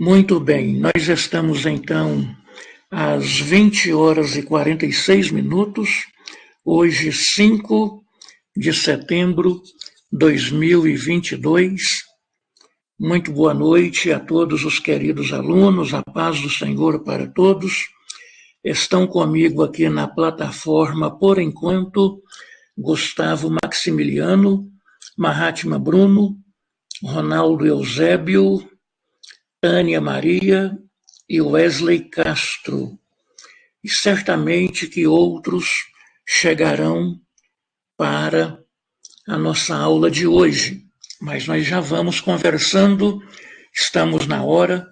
Muito bem, nós estamos então às 20 horas e 46 minutos, hoje 5 de setembro de 2022. Muito boa noite a todos os queridos alunos, a paz do Senhor para todos. Estão comigo aqui na plataforma, por enquanto, Gustavo Maximiliano, Mahatma Bruno, Ronaldo Eusébio, Tânia Maria e Wesley Castro. E certamente que outros chegarão para a nossa aula de hoje. Mas nós já vamos conversando, estamos na hora,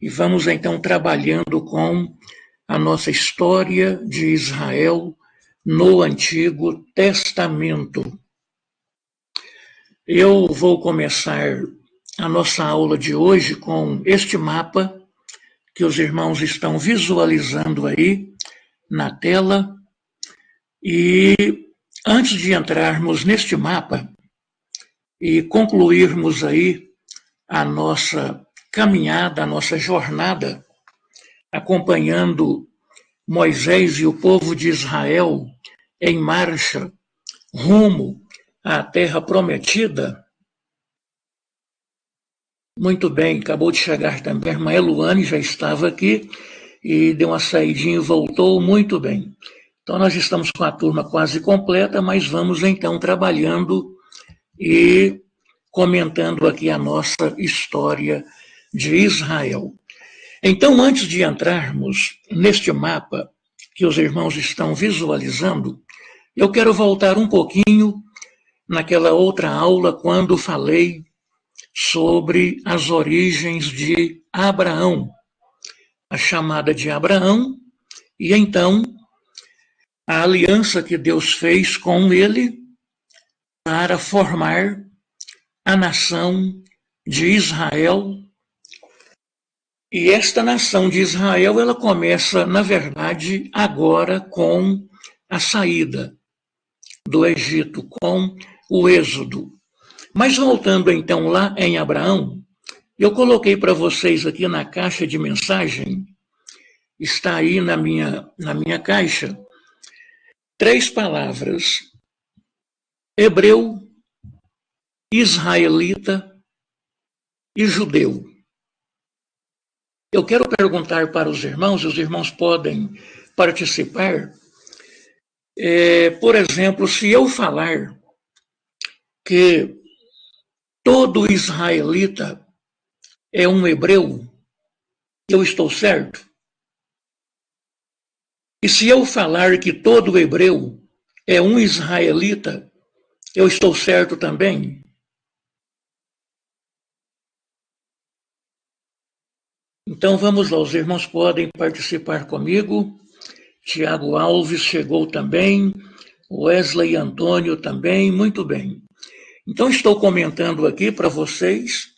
e vamos então trabalhando com a nossa história de Israel no Antigo Testamento. Eu vou começar a nossa aula de hoje com este mapa que os irmãos estão visualizando aí na tela. E antes de entrarmos neste mapa e concluirmos aí a nossa caminhada, a nossa jornada, acompanhando Moisés e o povo de Israel em marcha rumo à terra prometida. Muito bem, acabou de chegar também a irmã Eluane, já estava aqui e deu uma saidinha e voltou. Muito bem. Então nós estamos com a turma quase completa, mas vamos então trabalhando e comentando aqui a nossa história de Israel. Então, antes de entrarmos neste mapa que os irmãos estão visualizando, eu quero voltar um pouquinho naquela outra aula quando falei sobre as origens de Abraão, a chamada de Abraão, e então a aliança que Deus fez com ele para formar a nação de Israel. E esta nação de Israel, ela começa, na verdade, agora com a saída do Egito, com o Êxodo. Mas voltando então lá em Abraão, eu coloquei para vocês aqui na caixa de mensagem, está aí na minha caixa, 3 palavras: hebreu, israelita e judeu. Eu quero perguntar para os irmãos podem participar. Por exemplo, se eu falar que todo israelita é um hebreu, eu estou certo? E se eu falar que todo hebreu é um israelita, eu estou certo também? Então vamos lá, os irmãos podem participar comigo. Tiago Alves chegou também, Wesley Antônio também, muito bem. Então estou comentando aqui para vocês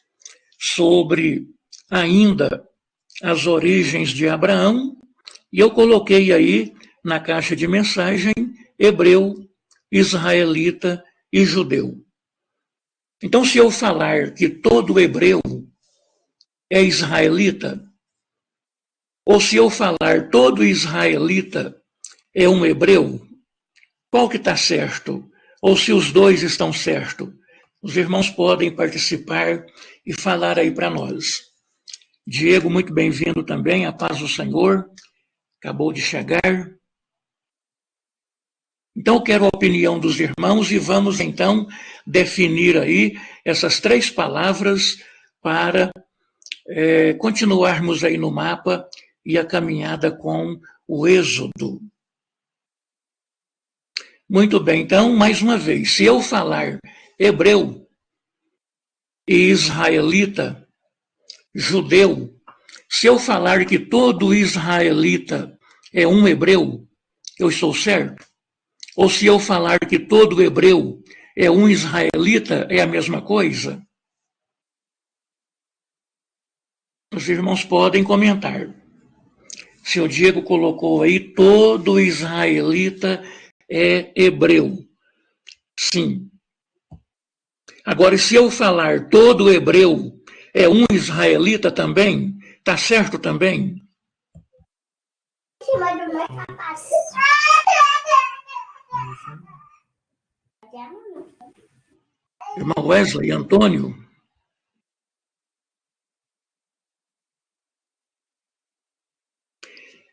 sobre ainda as origens de Abraão, e eu coloquei aí na caixa de mensagem hebreu, israelita e judeu. Então, se eu falar que todo hebreu é israelita, ou se eu falar todo israelita é um hebreu, qual que está certo? Ou se os dois estão certos? Os irmãos podem participar e falar aí para nós. Diego, muito bem-vindo também, a paz do Senhor, acabou de chegar. Então, eu quero a opinião dos irmãos e vamos, então, definir aí essas 3 palavras para continuarmos aí no mapa e a caminhada com o Êxodo. Muito bem, então, mais uma vez, se eu falar hebreu e israelita, judeu, se eu falar que todo israelita é um hebreu, eu estou certo? Ou se eu falar que todo hebreu é um israelita, é a mesma coisa? Os irmãos podem comentar. Seu Diego colocou aí, todo israelita é hebreu. Sim. Agora, se eu falar todo hebreu é um israelita também, Tá certo também? Irmão Wesley, Antônio?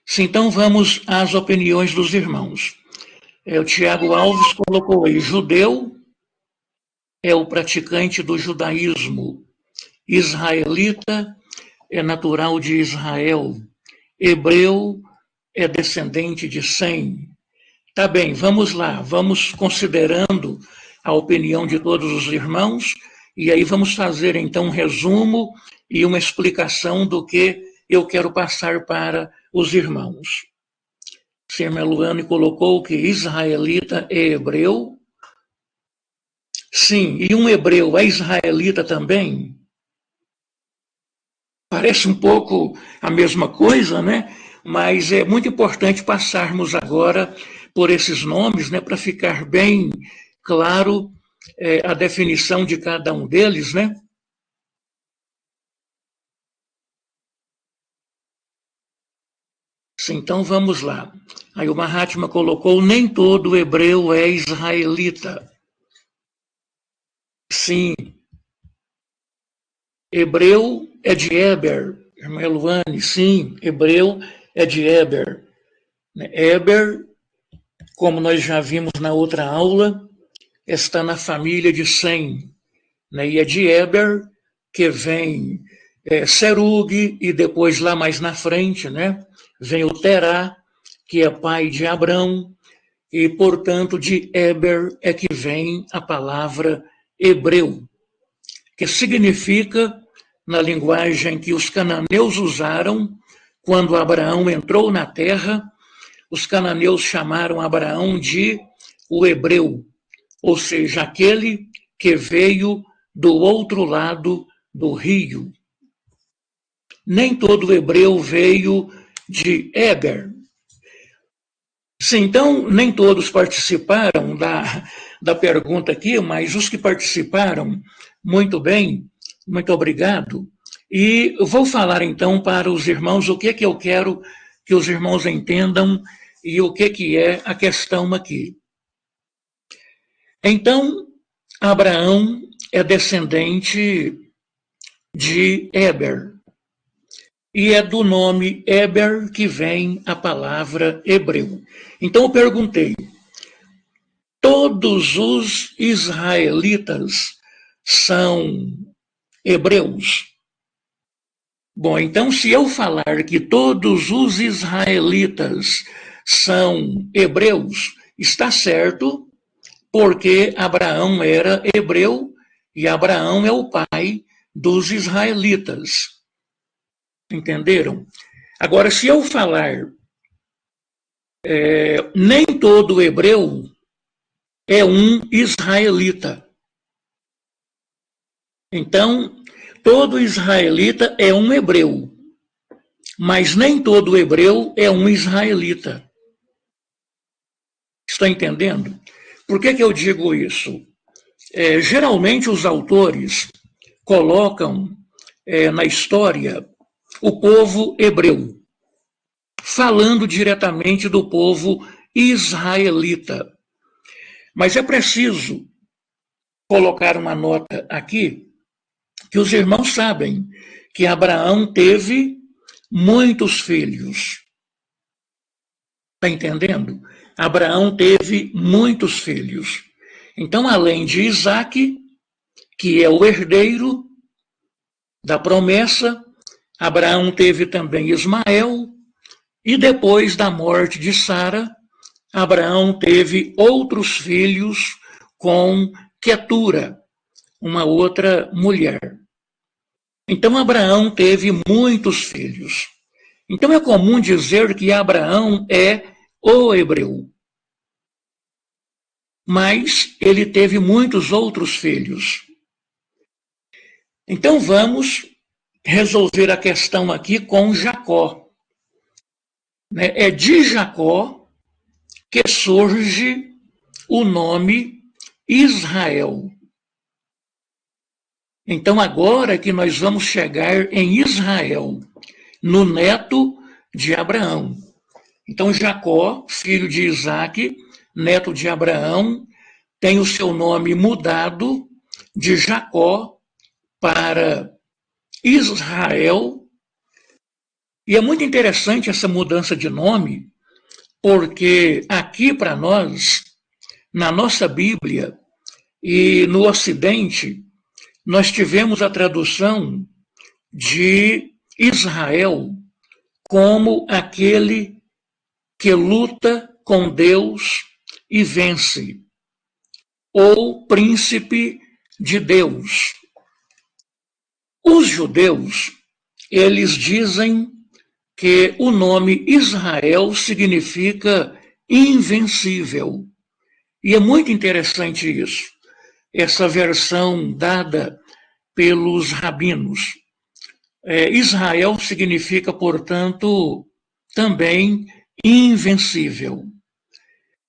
Sim, então vamos às opiniões dos irmãos. O Tiago Alves colocou aí, judeu é o praticante do judaísmo, israelita é natural de Israel, hebreu é descendente de Sem. Tá bem, vamos lá, vamos considerando a opinião de todos os irmãos, e aí vamos fazer então um resumo e uma explicação do que eu quero passar para os irmãos. Irmã Luane colocou que israelita é hebreu. Sim, e um hebreu é israelita também? Parece um pouco a mesma coisa, né? Mas é muito importante passarmos agora por esses nomes, né, para ficar bem claro a definição de cada um deles, né? Sim, então vamos lá. Aí o Mahatma colocou, nem todo hebreu é israelita. Sim. Hebreu é de Eber, irmã Eluane, sim, hebreu é de Eber. Eber, como nós já vimos na outra aula, está na família de Sem, né? E é de Eber que vem Serug, e depois lá mais na frente, né, vem o Terá, que é pai de Abrão, e portanto de Eber é que vem a palavra hebreu, que significa, na linguagem que os cananeus usaram quando Abraão entrou na terra, os cananeus chamaram Abraão de o hebreu, ou seja, aquele que veio do outro lado do rio. Nem todo hebreu veio de Eber. Sim, então, nem todos participaram da pergunta aqui, mas os que participaram, muito bem, muito obrigado. E vou falar então para os irmãos o que eu quero que os irmãos entendam e o que é a questão aqui. Então, Abraão é descendente de Eber. E é do nome Eber que vem a palavra hebreu. Então eu perguntei, todos os israelitas são hebreus? Bom, então se eu falar que todos os israelitas são hebreus, está certo, porque Abraão era hebreu e Abraão é o pai dos israelitas. Entenderam? Agora, se eu falar nem todo hebreu é um israelita. Então, todo israelita é um hebreu, mas nem todo hebreu é um israelita. Está entendendo? Por que eu digo isso? Geralmente os autores colocam na história o povo hebreu, falando diretamente do povo israelita. Mas é preciso colocar uma nota aqui, que os irmãos sabem que Abraão teve muitos filhos. Está entendendo? Abraão teve muitos filhos. Então, além de Isaque, que é o herdeiro da promessa, Abraão teve também Ismael, e depois da morte de Sara, Abraão teve outros filhos com Quetura, uma outra mulher. Então Abraão teve muitos filhos. Então é comum dizer que Abraão é o hebreu. Mas ele teve muitos outros filhos. Então vamos resolver a questão aqui com Jacó. É de Jacó que surge o nome Israel. Então, agora que nós vamos chegar em Israel, no neto de Abraão. Então, Jacó, filho de Isaque, neto de Abraão, tem o seu nome mudado de Jacó para Israel. E é muito interessante essa mudança de nome, porque aqui para nós, na nossa Bíblia e no Ocidente, nós tivemos a tradução de Israel como aquele que luta com Deus e vence, ou príncipe de Deus. Os judeus, eles dizem que o nome Israel significa invencível. E é muito interessante isso, essa versão dada pelos rabinos. Israel significa, portanto, também invencível.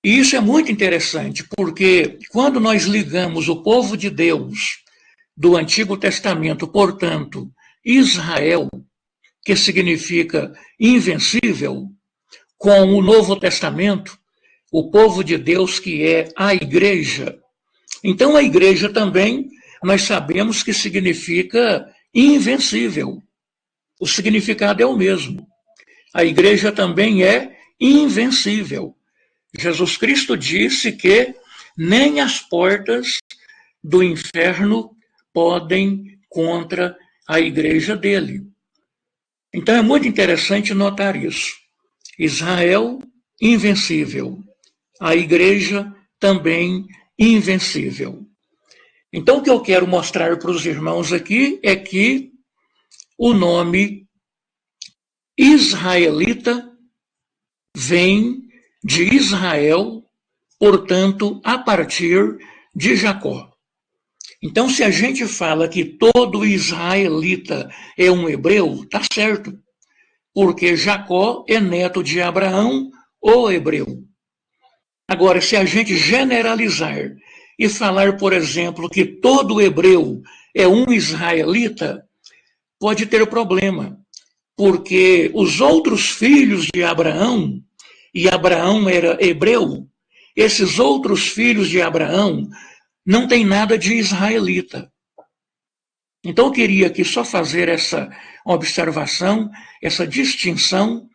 E isso é muito interessante, porque quando nós ligamos o povo de Deus do Antigo Testamento, portanto, Israel, que significa invencível, com o Novo Testamento, o povo de Deus que é a igreja. Então, a igreja também, nós sabemos que significa invencível. O significado é o mesmo. A igreja também é invencível. Jesus Cristo disse que nem as portas do inferno podem contra a igreja dele. Então é muito interessante notar isso. Israel, invencível. A igreja também invencível. Então o que eu quero mostrar para os irmãos aqui é que o nome israelita vem de Israel, portanto, a partir de Jacó. Então, se a gente fala que todo israelita é um hebreu, está certo, porque Jacó é neto de Abraão, o hebreu. Agora, se a gente generalizar e falar, por exemplo, que todo hebreu é um israelita, pode ter problema, porque os outros filhos de Abraão, e Abraão era hebreu, esses outros filhos de Abraão não tem nada de israelita. Então eu queria aqui só fazer essa observação, essa distinção,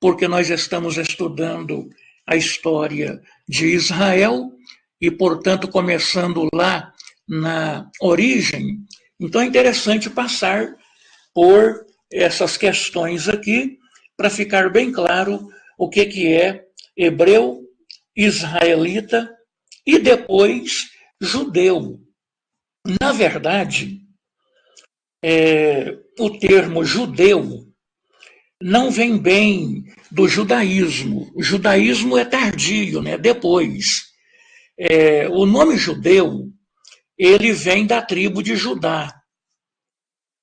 porque nós estamos estudando a história de Israel e, portanto, começando lá na origem. Então é interessante passar por essas questões aqui para ficar bem claro o que é hebreu, israelita e depois judeu. Na verdade, o termo judeu não vem bem do judaísmo. O judaísmo é tardio, né? Depois. O nome judeu, ele vem da tribo de Judá.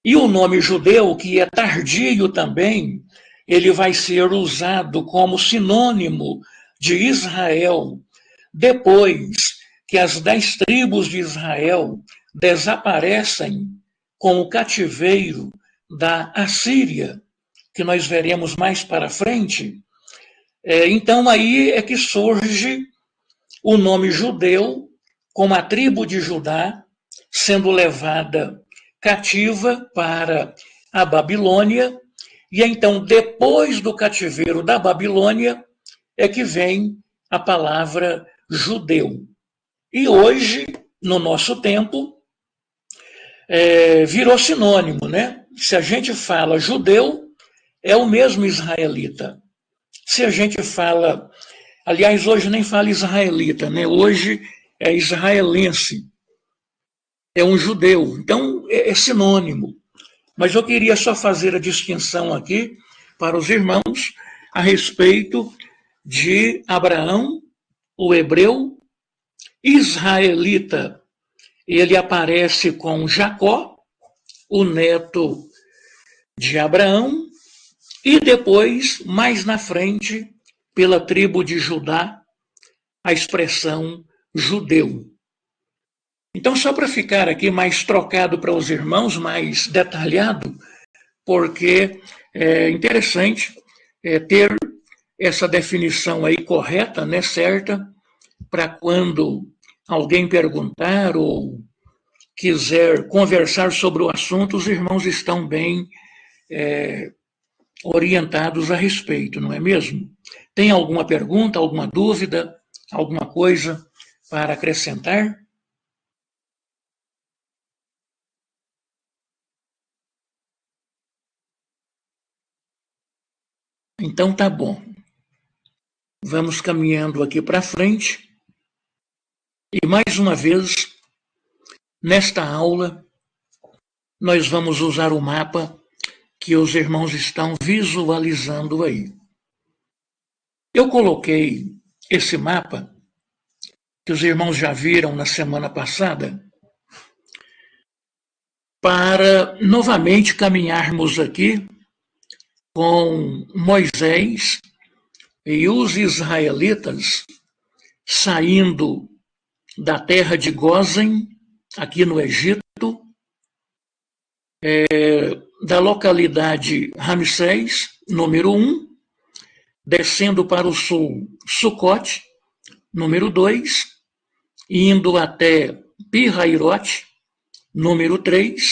E o nome judeu, que é tardio também, ele vai ser usado como sinônimo de Israel, depois que as 10 tribos de Israel desaparecem com o cativeiro da Assíria, que nós veremos mais para frente. Então aí é que surge o nome judeu, com a tribo de Judá sendo levada cativa para a Babilônia, e então, depois do cativeiro da Babilônia, é que vem a palavra judeu. E hoje, no nosso tempo, virou sinônimo, né? Se a gente fala judeu, é o mesmo israelita. Se a gente fala, aliás, hoje nem fala israelita, né? Hoje é israelense. É um judeu. Então, é sinônimo. Mas eu queria só fazer a distinção aqui para os irmãos a respeito de Abraão, o hebreu, israelita. Ele aparece com Jacó, o neto de Abraão, e depois, mais na frente, pela tribo de Judá, a expressão judeu. Então, só para ficar aqui mais trocado para os irmãos, mais detalhado, porque É interessante ter essa definição aí correta, né, certa, para quando alguém perguntar ou quiser conversar sobre o assunto, os irmãos estão bem orientados a respeito, não é mesmo? Tem alguma pergunta, alguma dúvida, alguma coisa para acrescentar? Então tá bom. Vamos caminhando aqui para frente. E mais uma vez, nesta aula, nós vamos usar o mapa que os irmãos estão visualizando aí. Eu coloquei esse mapa, que os irmãos já viram na semana passada, para novamente caminharmos aqui com Moisés e os israelitas saindo da terra de Gósen, aqui no Egito, da localidade Ramsés, número 1, descendo para o sul, Sucote, número 2, indo até Pi-Hairote, número 3,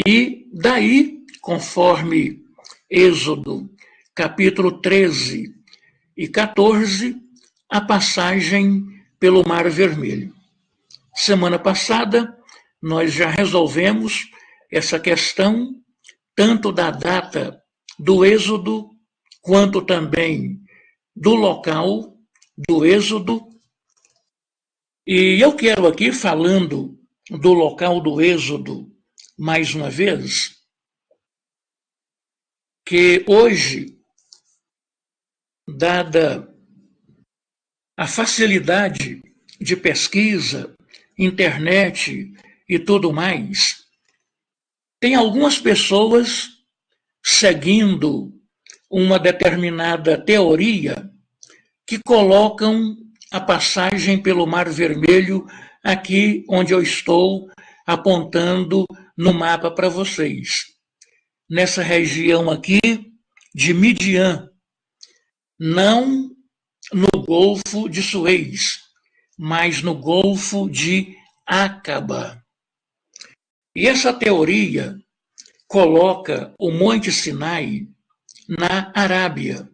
e daí, conforme Êxodo, capítulo 13 e 14, a passagem pelo Mar Vermelho. Semana passada, nós já resolvemos essa questão, tanto da data do Êxodo, quanto também do local do Êxodo. E eu quero aqui, falando do local do Êxodo, mais uma vez, que hoje, dada a facilidade de pesquisa, internet e tudo mais, tem algumas pessoas seguindo uma determinada teoria que colocam a passagem pelo Mar Vermelho aqui onde eu estou apontando no mapa para vocês. Nessa região aqui de Midian, não no Golfo de Suez, mas no Golfo de Acaba. E essa teoria coloca o Monte Sinai na Arábia,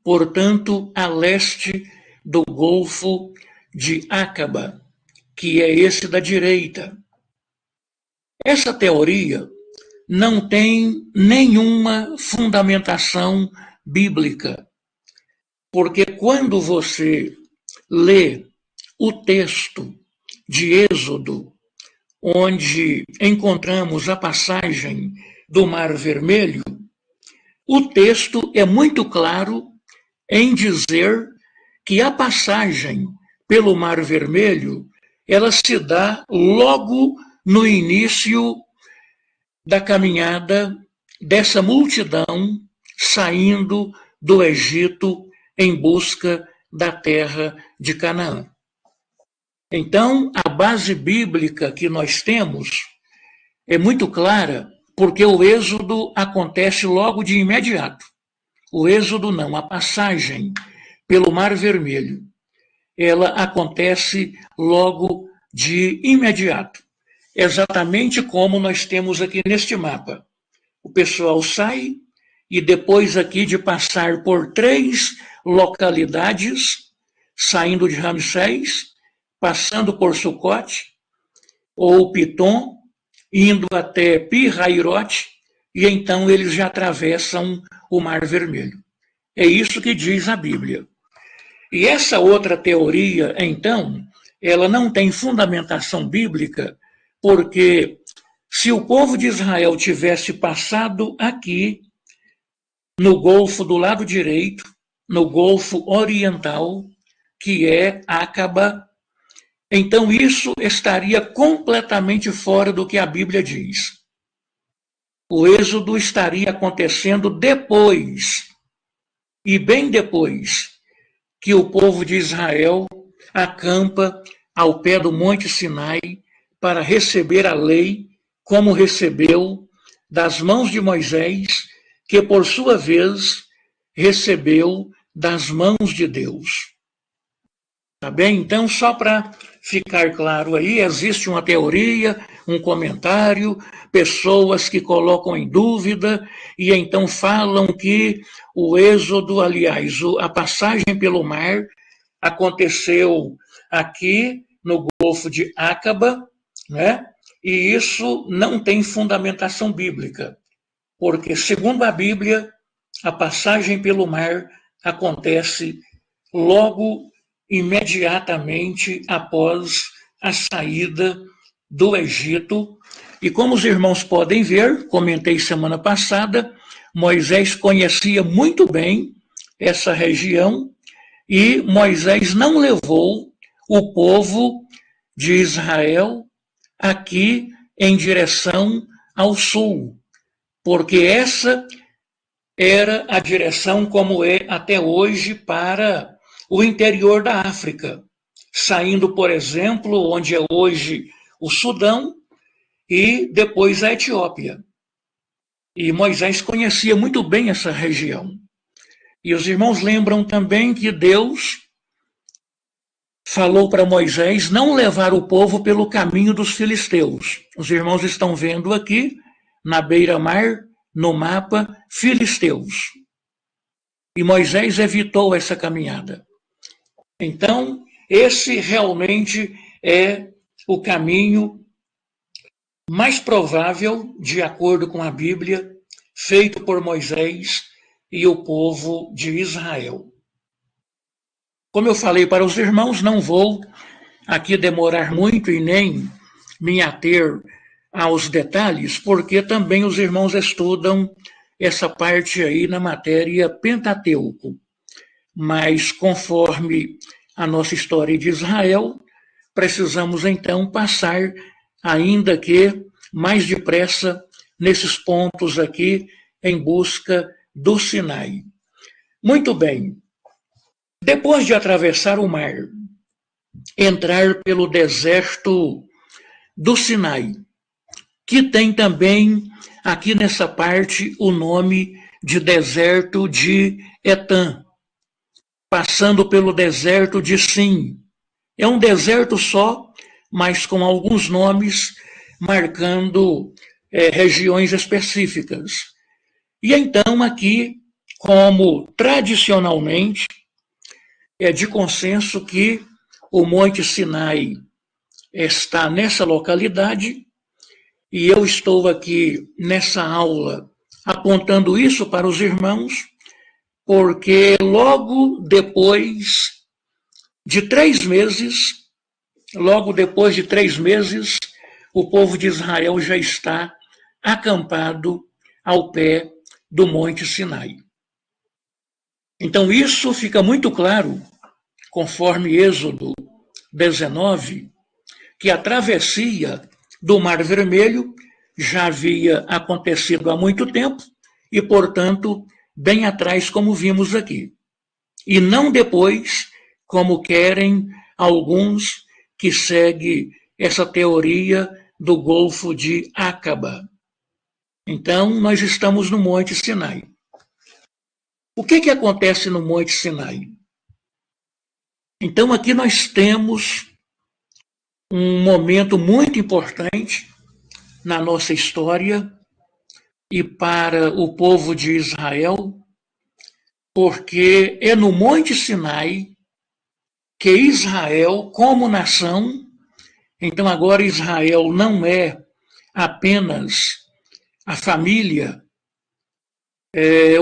portanto, a leste do Golfo de Acaba, que é esse da direita. Essa teoria não tem nenhuma fundamentação bíblica, porque quando você lê o texto de Êxodo, onde encontramos a passagem do Mar Vermelho, o texto é muito claro em dizer que a passagem pelo Mar Vermelho, ela se dá logo no início da caminhada dessa multidão saindo do Egito em busca da terra de Canaã. Então, a base bíblica que nós temos é muito clara, porque o êxodo acontece logo de imediato. O êxodo não, a passagem pelo Mar Vermelho, ela acontece logo de imediato, exatamente como nós temos aqui neste mapa. O pessoal sai e depois aqui de passar por 3 localidades, saindo de Ramsés, passando por Sucote ou Pitom, indo até Pi-Hairote, e então eles já atravessam o Mar Vermelho. É isso que diz a Bíblia. E essa outra teoria, então, ela não tem fundamentação bíblica, porque se o povo de Israel tivesse passado aqui, no Golfo do lado direito, no Golfo Oriental, que é Acaba, então isso estaria completamente fora do que a Bíblia diz. O êxodo estaria acontecendo depois, e bem depois, que o povo de Israel acampa ao pé do Monte Sinai para receber a lei, como recebeu das mãos de Moisés que por sua vez recebeu das mãos de Deus. Tá bem? Então, só para ficar claro aí, existe uma teoria, um comentário, pessoas que colocam em dúvida e então falam que o êxodo, aliás, a passagem pelo mar aconteceu aqui no Golfo de Acaba, né? E isso não tem fundamentação bíblica, porque, segundo a Bíblia, a passagem pelo mar acontece logo imediatamente após a saída do Egito. E como os irmãos podem ver, comentei semana passada, Moisés conhecia muito bem essa região e Moisés não levou o povo de Israel aqui em direção ao sul, porque essa era a direção como é até hoje para o interior da África, saindo, por exemplo, onde é hoje o Sudão e depois a Etiópia. E Moisés conhecia muito bem essa região. E os irmãos lembram também que Deus falou para Moisés não levar o povo pelo caminho dos filisteus. Os irmãos estão vendo aqui, na beira-mar, no mapa, filisteus. E Moisés evitou essa caminhada. Então, esse realmente é o caminho mais provável, de acordo com a Bíblia, feito por Moisés e o povo de Israel. Como eu falei para os irmãos, não vou aqui demorar muito e nem me ater aos detalhes, porque também os irmãos estudam essa parte aí na matéria Pentateuco. Mas, conforme a nossa história de Israel, precisamos então passar, ainda que mais depressa, nesses pontos aqui, em busca do Sinai. Muito bem. Depois de atravessar o mar, entrar pelo deserto do Sinai, que tem também aqui nessa parte o nome de deserto de Etã, passando pelo deserto de Sim. É um deserto só, mas com alguns nomes marcando regiões específicas. E então aqui, como tradicionalmente, é de consenso que o Monte Sinai está nessa localidade, e eu estou aqui nessa aula apontando isso para os irmãos, porque logo depois de 3 meses, o povo de Israel já está acampado ao pé do Monte Sinai. Então isso fica muito claro, conforme Êxodo 19, que a travessia do Mar Vermelho já havia acontecido há muito tempo e, portanto, bem atrás, como vimos aqui. E não depois, como querem alguns que seguem essa teoria do Golfo de Acaba. Então, nós estamos no Monte Sinai. O que acontece no Monte Sinai? Então, aqui nós temos um momento muito importante na nossa história e para o povo de Israel, porque é no Monte Sinai que Israel, como nação, então agora Israel não é apenas a família,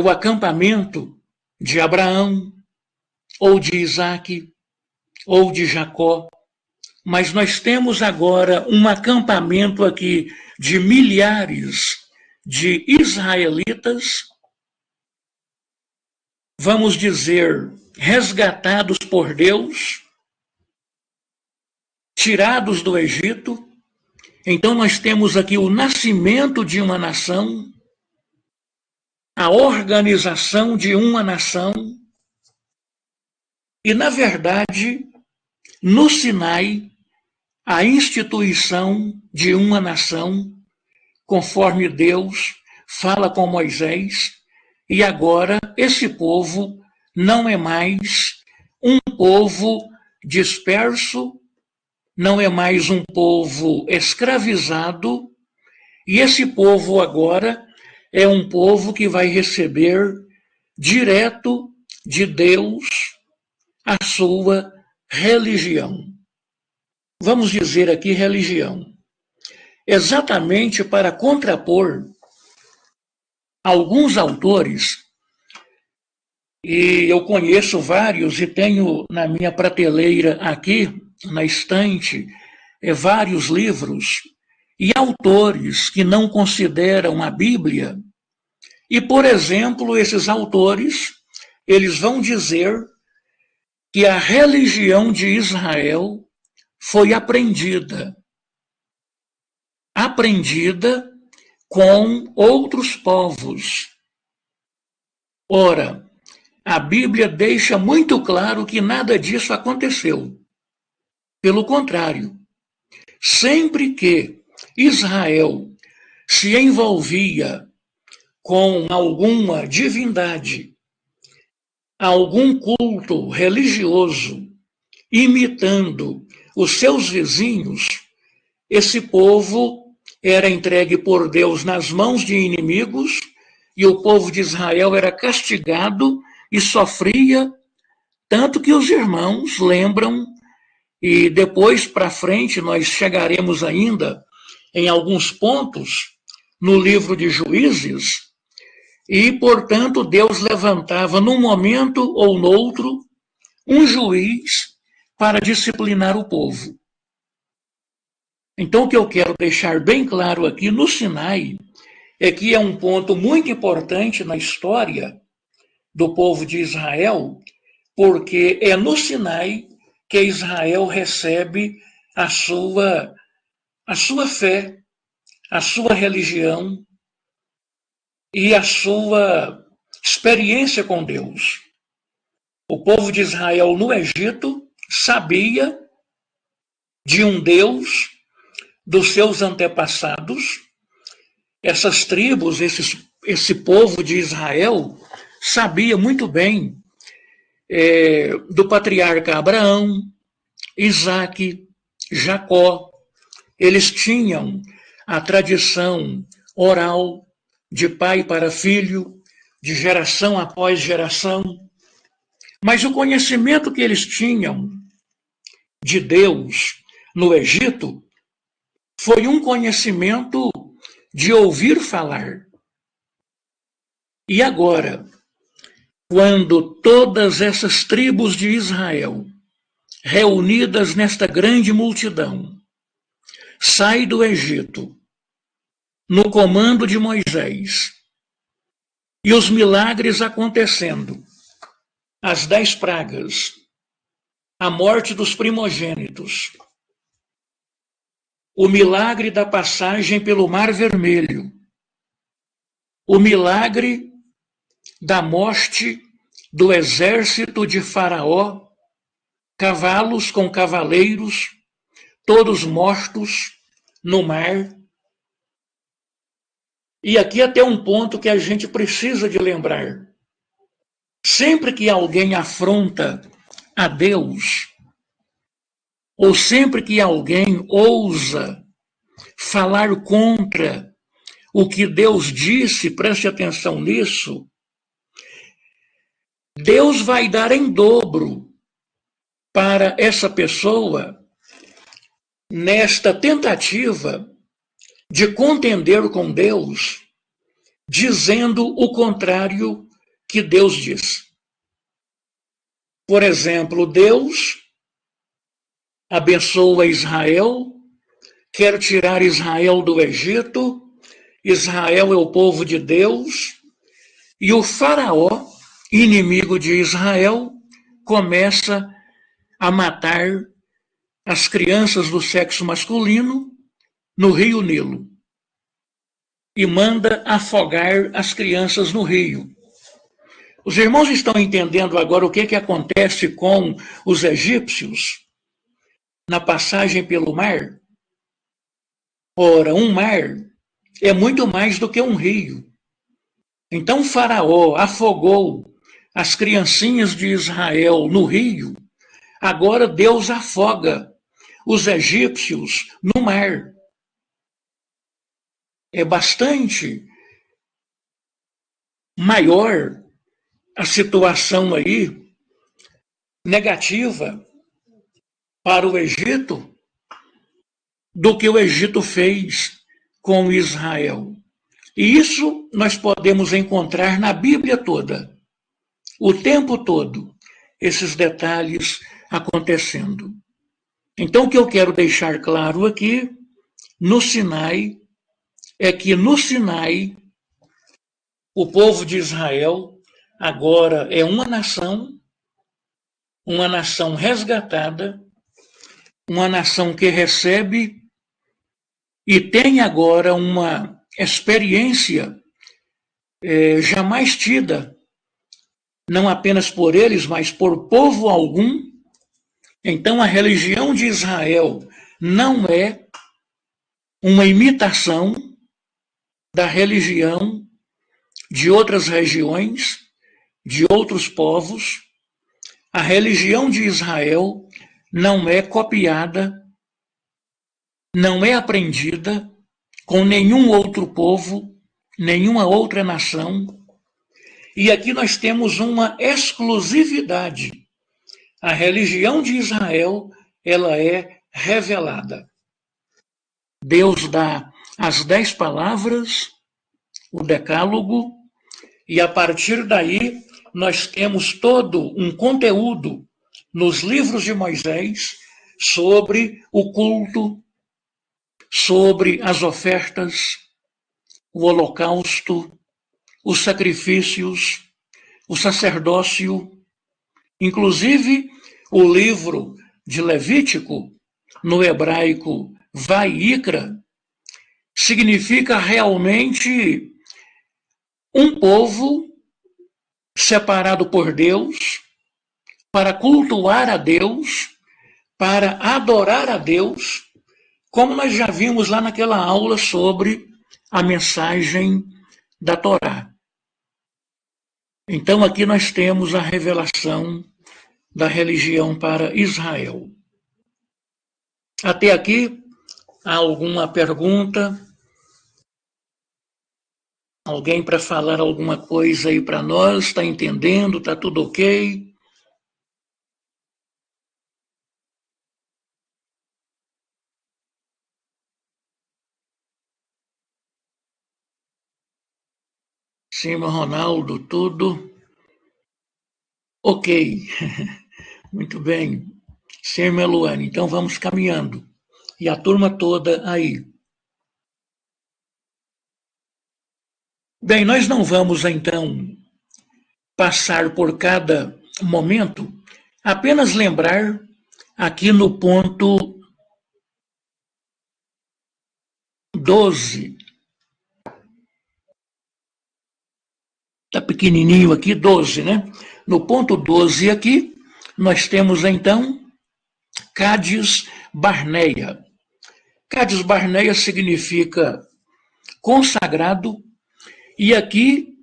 o acampamento de Abraão, ou de Isaque, ou de Jacó, mas nós temos agora um acampamento aqui de milhares de israelitas, vamos dizer, resgatados por Deus, tirados do Egito. Então nós temos aqui o nascimento de uma nação, a organização de uma nação, e, na verdade, no Sinai, a instituição de uma nação, conforme Deus fala com Moisés, e agora esse povo não é mais um povo disperso, não é mais um povo escravizado, e esse povo agora é um povo que vai receber direto de Deus a sua religião. Vamos dizer aqui religião. Exatamente para contrapor alguns autores, e eu conheço vários e tenho na minha prateleira aqui, na estante, vários livros e autores que não consideram a Bíblia. E, por exemplo, esses autores, eles vão dizer que a religião de Israel foi aprendida com outros povos. Ora, a Bíblia deixa muito claro que nada disso aconteceu. Pelo contrário, sempre que Israel se envolvia com alguma divindade, algum culto religioso, imitando os seus vizinhos, esse povo era entregue por Deus nas mãos de inimigos e o povo de Israel era castigado e sofria, tanto que os irmãos lembram, e depois para frente nós chegaremos ainda em alguns pontos no livro de Juízes, e, portanto, Deus levantava num momento ou noutro um juiz para disciplinar o povo. Então, o que eu quero deixar bem claro aqui no Sinai é que é um ponto muito importante na história do povo de Israel, porque é no Sinai que Israel recebe a sua fé, a sua religião e a sua experiência com Deus. O povo de Israel no Egito sabia de um Deus dos seus antepassados. Essas tribos, esse povo de Israel sabia muito bem do patriarca Abraão, Isaque, Jacó. Eles tinham a tradição oral de pai para filho, de geração após geração. Mas o conhecimento que eles tinham de Deus no Egito foi um conhecimento de ouvir falar. E agora, quando todas essas tribos de Israel, reunidas nesta grande multidão, saem do Egito, no comando de Moisés, e os milagres acontecendo, as 10 pragas, a morte dos primogênitos, o milagre da passagem pelo Mar Vermelho, o milagre da morte do exército de Faraó, cavalos com cavaleiros, todos mortos no mar. E aqui até um ponto que a gente precisa de lembrar. Sempre que alguém afronta a Deus, ou sempre que alguém ousa falar contra o que Deus disse, preste atenção nisso, Deus vai dar em dobro para essa pessoa nesta tentativa de contender com Deus, dizendo o contrário que Deus diz. Por exemplo, Deus abençoa Israel, quer tirar Israel do Egito, Israel é o povo de Deus, e o Faraó, inimigo de Israel, começa a matar as crianças do sexo masculino no rio Nilo e manda afogar as crianças no rio. Os irmãos estão entendendo agora o que acontece com os egípcios na passagem pelo mar? Ora, um mar é muito mais do que um rio. Então Faraó afogou as criancinhas de Israel no rio, agora Deus afoga os egípcios no mar. É bastante maior a situação aí negativa para o Egito do que o Egito fez com Israel. E isso nós podemos encontrar na Bíblia toda, o tempo todo, esses detalhes acontecendo. Então, o que eu quero deixar claro aqui, no Sinai, é que no Sinai, o povo de Israel agora é uma nação resgatada, uma nação que recebe e tem agora uma experiência jamais tida, não apenas por eles, mas por povo algum. Então, a religião de Israel não é uma imitação da religião de outras regiões, de outros povos. A religião de Israel não é copiada, não é aprendida com nenhum outro povo, nenhuma outra nação. E aqui nós temos uma exclusividade. A religião de Israel, ela é revelada. Deus dá as 10 palavras, o decálogo, e a partir daí nós temos todo um conteúdo nos livros de Moisés sobre o culto, sobre as ofertas, o holocausto, os sacrifícios, o sacerdócio, inclusive o livro de Levítico, no hebraico Vaikra, significa realmente um povo separado por Deus para cultuar a Deus, para adorar a Deus, como nós já vimos lá naquela aula sobre a mensagem da Torá. Então aqui nós temos a revelação da religião para Israel. Até aqui, há alguma pergunta? Alguém para falar alguma coisa aí para nós? Está entendendo? Está tudo ok? Sim, Ronaldo, tudo ok. Muito bem. Sim, Meluane, então vamos caminhando. E a turma toda aí. Bem, nós não vamos então passar por cada momento, apenas lembrar aqui no ponto 12. Está pequenininho aqui, 12, né? No ponto 12 aqui, nós temos então Cádiz Barneia. Cádiz Barneia significa consagrado, e aqui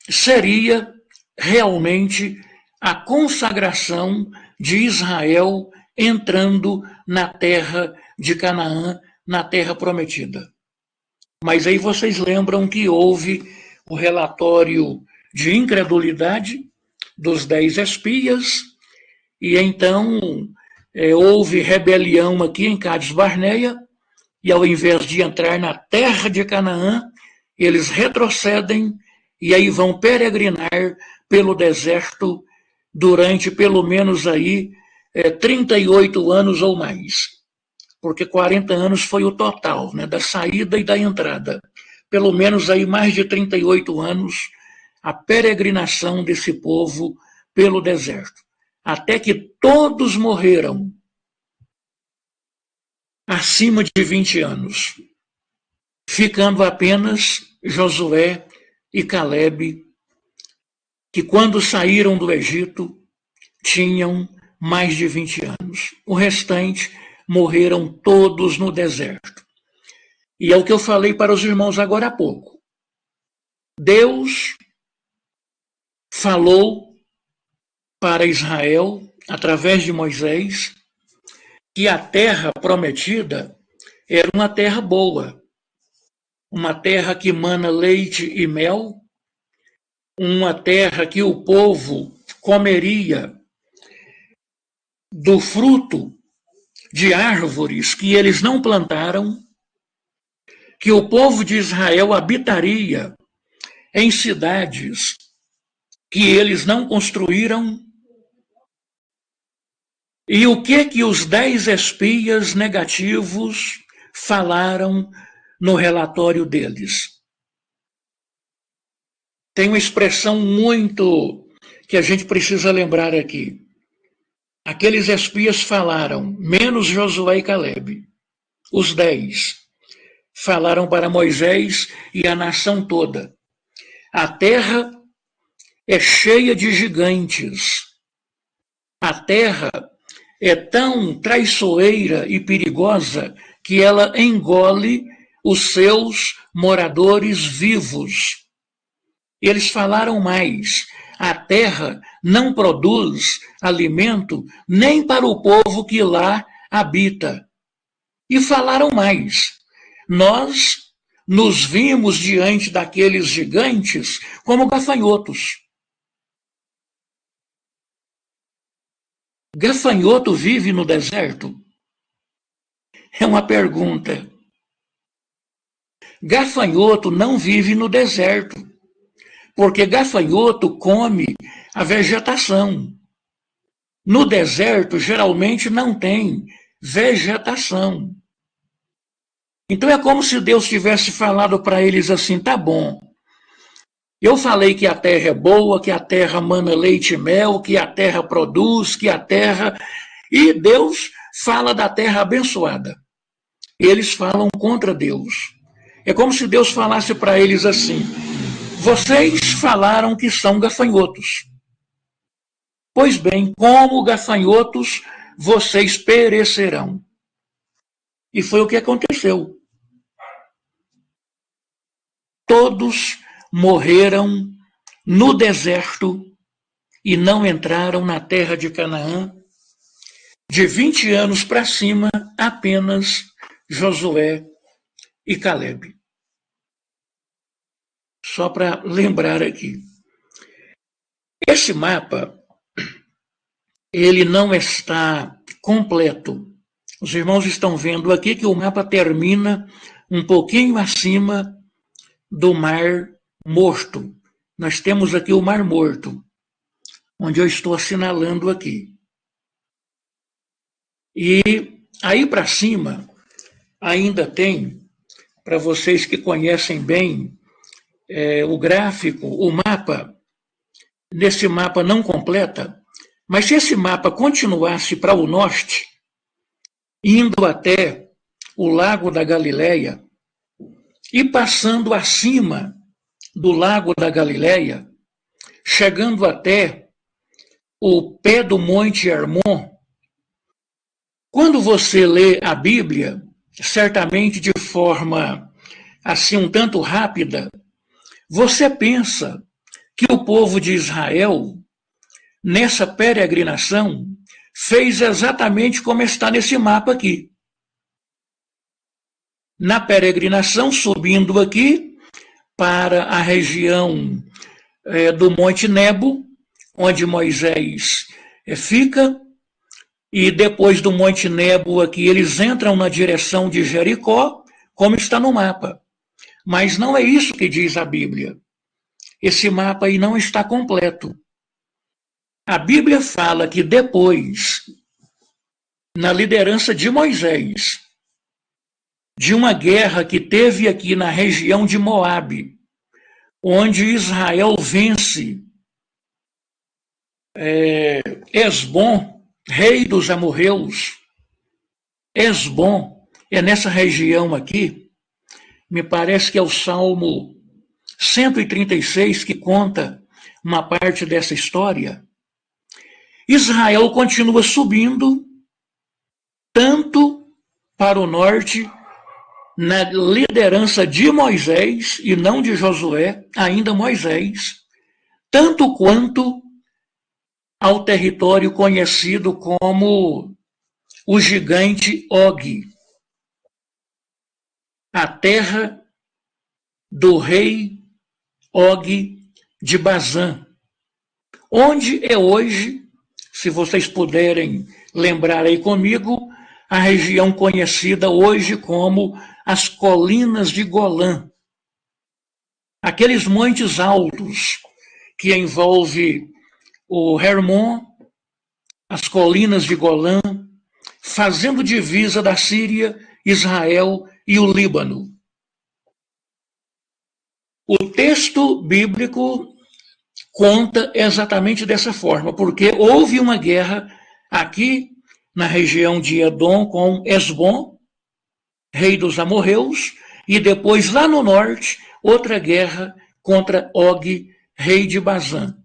seria realmente a consagração de Israel entrando na terra de Canaã, na terra prometida. Mas aí vocês lembram que houve o relatório de incredulidade dos 10 espias, e então houve rebelião aqui em Cádiz Barneia, e ao invés de entrar na terra de Canaã, eles retrocedem e aí vão peregrinar pelo deserto durante pelo menos aí 38 anos ou mais, porque 40 anos foi o total, né, da saída e da entrada. Pelo menos aí mais de 38 anos a peregrinação desse povo pelo deserto, até que todos morreram acima de 20 anos, ficando apenas Josué e Calebe, que quando saíram do Egito tinham mais de 20 anos. O restante morreram todos no deserto. E é o que eu falei para os irmãos agora há pouco. Deus falou para Israel, através de Moisés, que a terra prometida era uma terra boa, uma terra que mana leite e mel, uma terra que o povo comeria do fruto de árvores que eles não plantaram, que o povo de Israel habitaria em cidades que eles não construíram. E o que os 10 espias negativos falaram no relatório deles? Tem uma expressão muito que a gente precisa lembrar aqui. Aqueles espias falaram, menos Josué e Calebe. Os 10 falaram para Moisés e a nação toda. A terra é cheia de gigantes. A terra é tão traiçoeira e perigosa que ela engole os seus moradores vivos. Eles falaram mais. A terra não produz alimento nem para o povo que lá habita. E falaram mais. Nós nos vimos diante daqueles gigantes como gafanhotos. Gafanhoto vive no deserto? É uma pergunta. Gafanhoto não vive no deserto, porque gafanhoto come a vegetação. No deserto, geralmente não tem vegetação. Então é como se Deus tivesse falado para eles assim, tá bom, eu falei que a terra é boa, que a terra mana leite e mel, que a terra produz, que a terra... E Deus fala da terra abençoada. Eles falam contra Deus. É como se Deus falasse para eles assim, vocês falaram que são gafanhotos. Pois bem, como gafanhotos, vocês perecerão. E foi o que aconteceu. Todos morreram no deserto e não entraram na terra de Canaã. De 20 anos para cima, apenas Josué e Calebe. Só para lembrar aqui. Esse mapa, ele não está completo. Os irmãos estão vendo aqui que o mapa termina um pouquinho acima do Mar Morto. Nós temos aqui o Mar Morto, onde eu estou assinalando aqui. E aí para cima ainda tem, para vocês que conhecem bem o gráfico, o mapa. Nesse mapa não completa, mas se esse mapa continuasse para o norte, indo até o Lago da Galileia e passando acima do Lago da Galileia, chegando até o pé do Monte Hermon, quando você lê a Bíblia, certamente de forma assim um tanto rápida, você pensa que o povo de Israel, nessa peregrinação, fez exatamente como está nesse mapa aqui. Na peregrinação, subindo aqui para a região do Monte Nebo, onde Moisés fica, e depois do Monte Nebo aqui, eles entram na direção de Jericó, como está no mapa. Mas não é isso que diz a Bíblia. Esse mapa aí não está completo. A Bíblia fala que depois, na liderança de Moisés, de uma guerra que teve aqui na região de Moabe, onde Israel vence Esbom, rei dos amorreus. Esbom é nessa região aqui, me parece que é o Salmo 136 que conta uma parte dessa história. Israel continua subindo, tanto para o norte, na liderança de Moisés, e não de Josué, ainda Moisés, tanto quanto ao território conhecido como o gigante Og, a terra do rei Og de Bazã, onde é hoje, se vocês puderem lembrar aí comigo, a região conhecida hoje como as Colinas de Golã. Aqueles montes altos que envolve o Hermon, as Colinas de Golã, fazendo divisa da Síria, Israel e o Líbano. O texto bíblico conta exatamente dessa forma, porque houve uma guerra aqui na região de Edom com Esbom, rei dos amorreus, e depois lá no norte, outra guerra contra Og, rei de Bazã.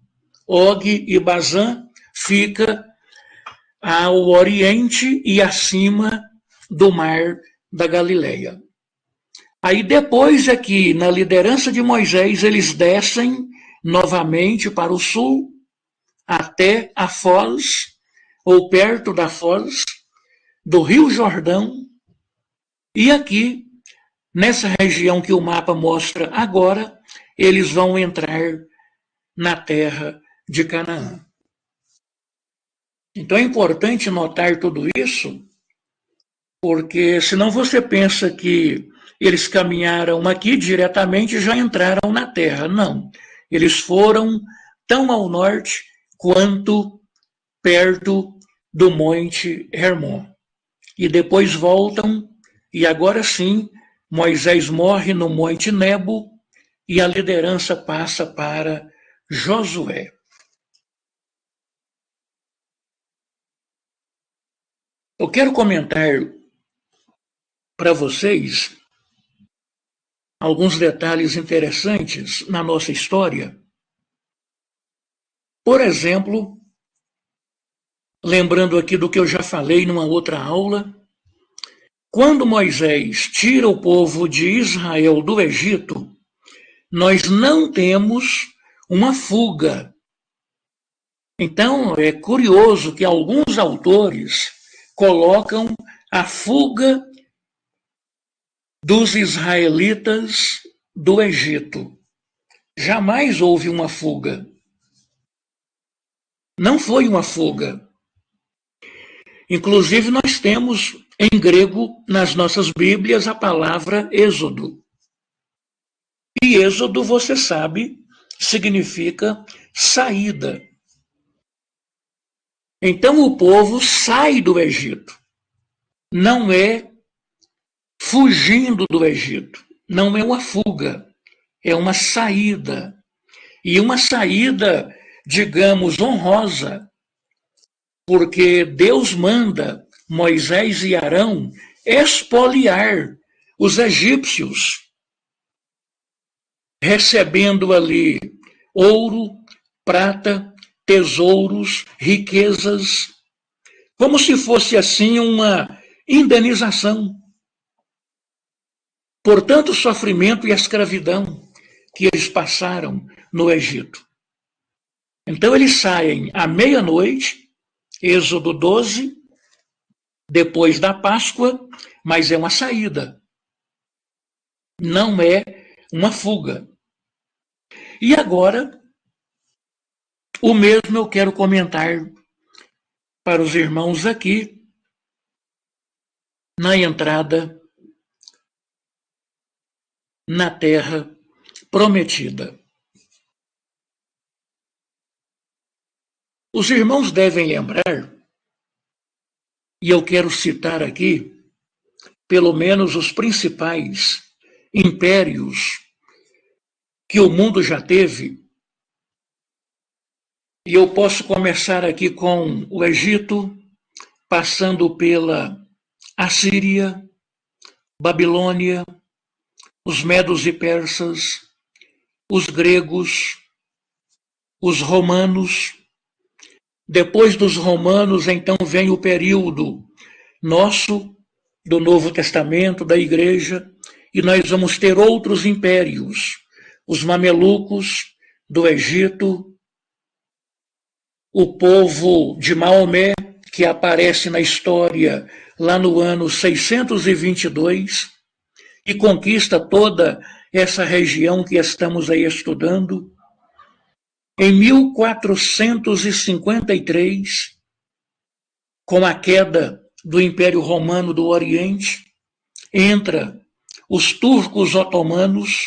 Og e Bazã fica ao oriente e acima do mar da Galileia. Aí depois é que, na liderança de Moisés, eles descem novamente para o sul, até a foz, ou perto da foz, do Rio Jordão, e aqui, nessa região que o mapa mostra agora, eles vão entrar na terra de Canaã. Então é importante notar tudo isso, porque senão você pensa que eles caminharam aqui diretamente e já entraram na terra. Não. Eles foram tão ao norte quanto perto do Monte Hermon. E depois voltam, e agora sim, Moisés morre no Monte Nebo e a liderança passa para Josué. Eu quero comentar para vocês alguns detalhes interessantes na nossa história. Por exemplo, lembrando aqui do que eu já falei numa outra aula, quando Moisés tira o povo de Israel do Egito, nós não temos uma fuga. Então, é curioso que alguns autores colocam a fuga dos israelitas do Egito. Jamais houve uma fuga. Não foi uma fuga. Inclusive, nós temos em grego, nas nossas Bíblias, a palavra êxodo. E êxodo, você sabe, significa saída. Então, o povo sai do Egito. Não é fugindo do Egito. Não é uma fuga. É uma saída. E uma saída, digamos, honrosa. Porque Deus manda Moisés e Arão expoliar os egípcios, recebendo ali ouro, prata, tesouros, riquezas, como se fosse assim uma indenização por tanto sofrimento e escravidão que eles passaram no Egito. Então eles saem à meia-noite, Êxodo 12, depois da Páscoa, mas é uma saída. Não é uma fuga. E agora, o mesmo eu quero comentar para os irmãos aqui, na entrada na terra prometida. Os irmãos devem lembrar, e eu quero citar aqui, pelo menos os principais impérios que o mundo já teve, e eu posso começar aqui com o Egito, passando pela Assíria, Babilônia, os medos e persas, os gregos, os romanos. Depois dos romanos, então, vem o período nosso, do Novo Testamento, da Igreja, e nós vamos ter outros impérios, os mamelucos do Egito, o povo de Maomé, que aparece na história lá no ano 622, e conquista toda essa região que estamos aí estudando. Em 1453, com a queda do Império Romano do Oriente, entra os turcos otomanos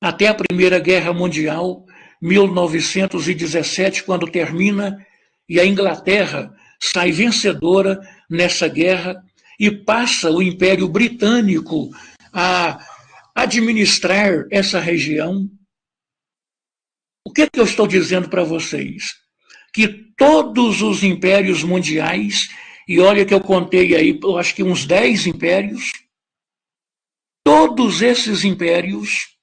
até a Primeira Guerra Mundial, 1917, quando termina, e a Inglaterra sai vencedora nessa guerra e passa o Império Britânico a administrar essa região. O que eu estou dizendo para vocês? Que todos os impérios mundiais, e olha que eu contei aí, eu acho que uns 10 impérios, todos esses impérios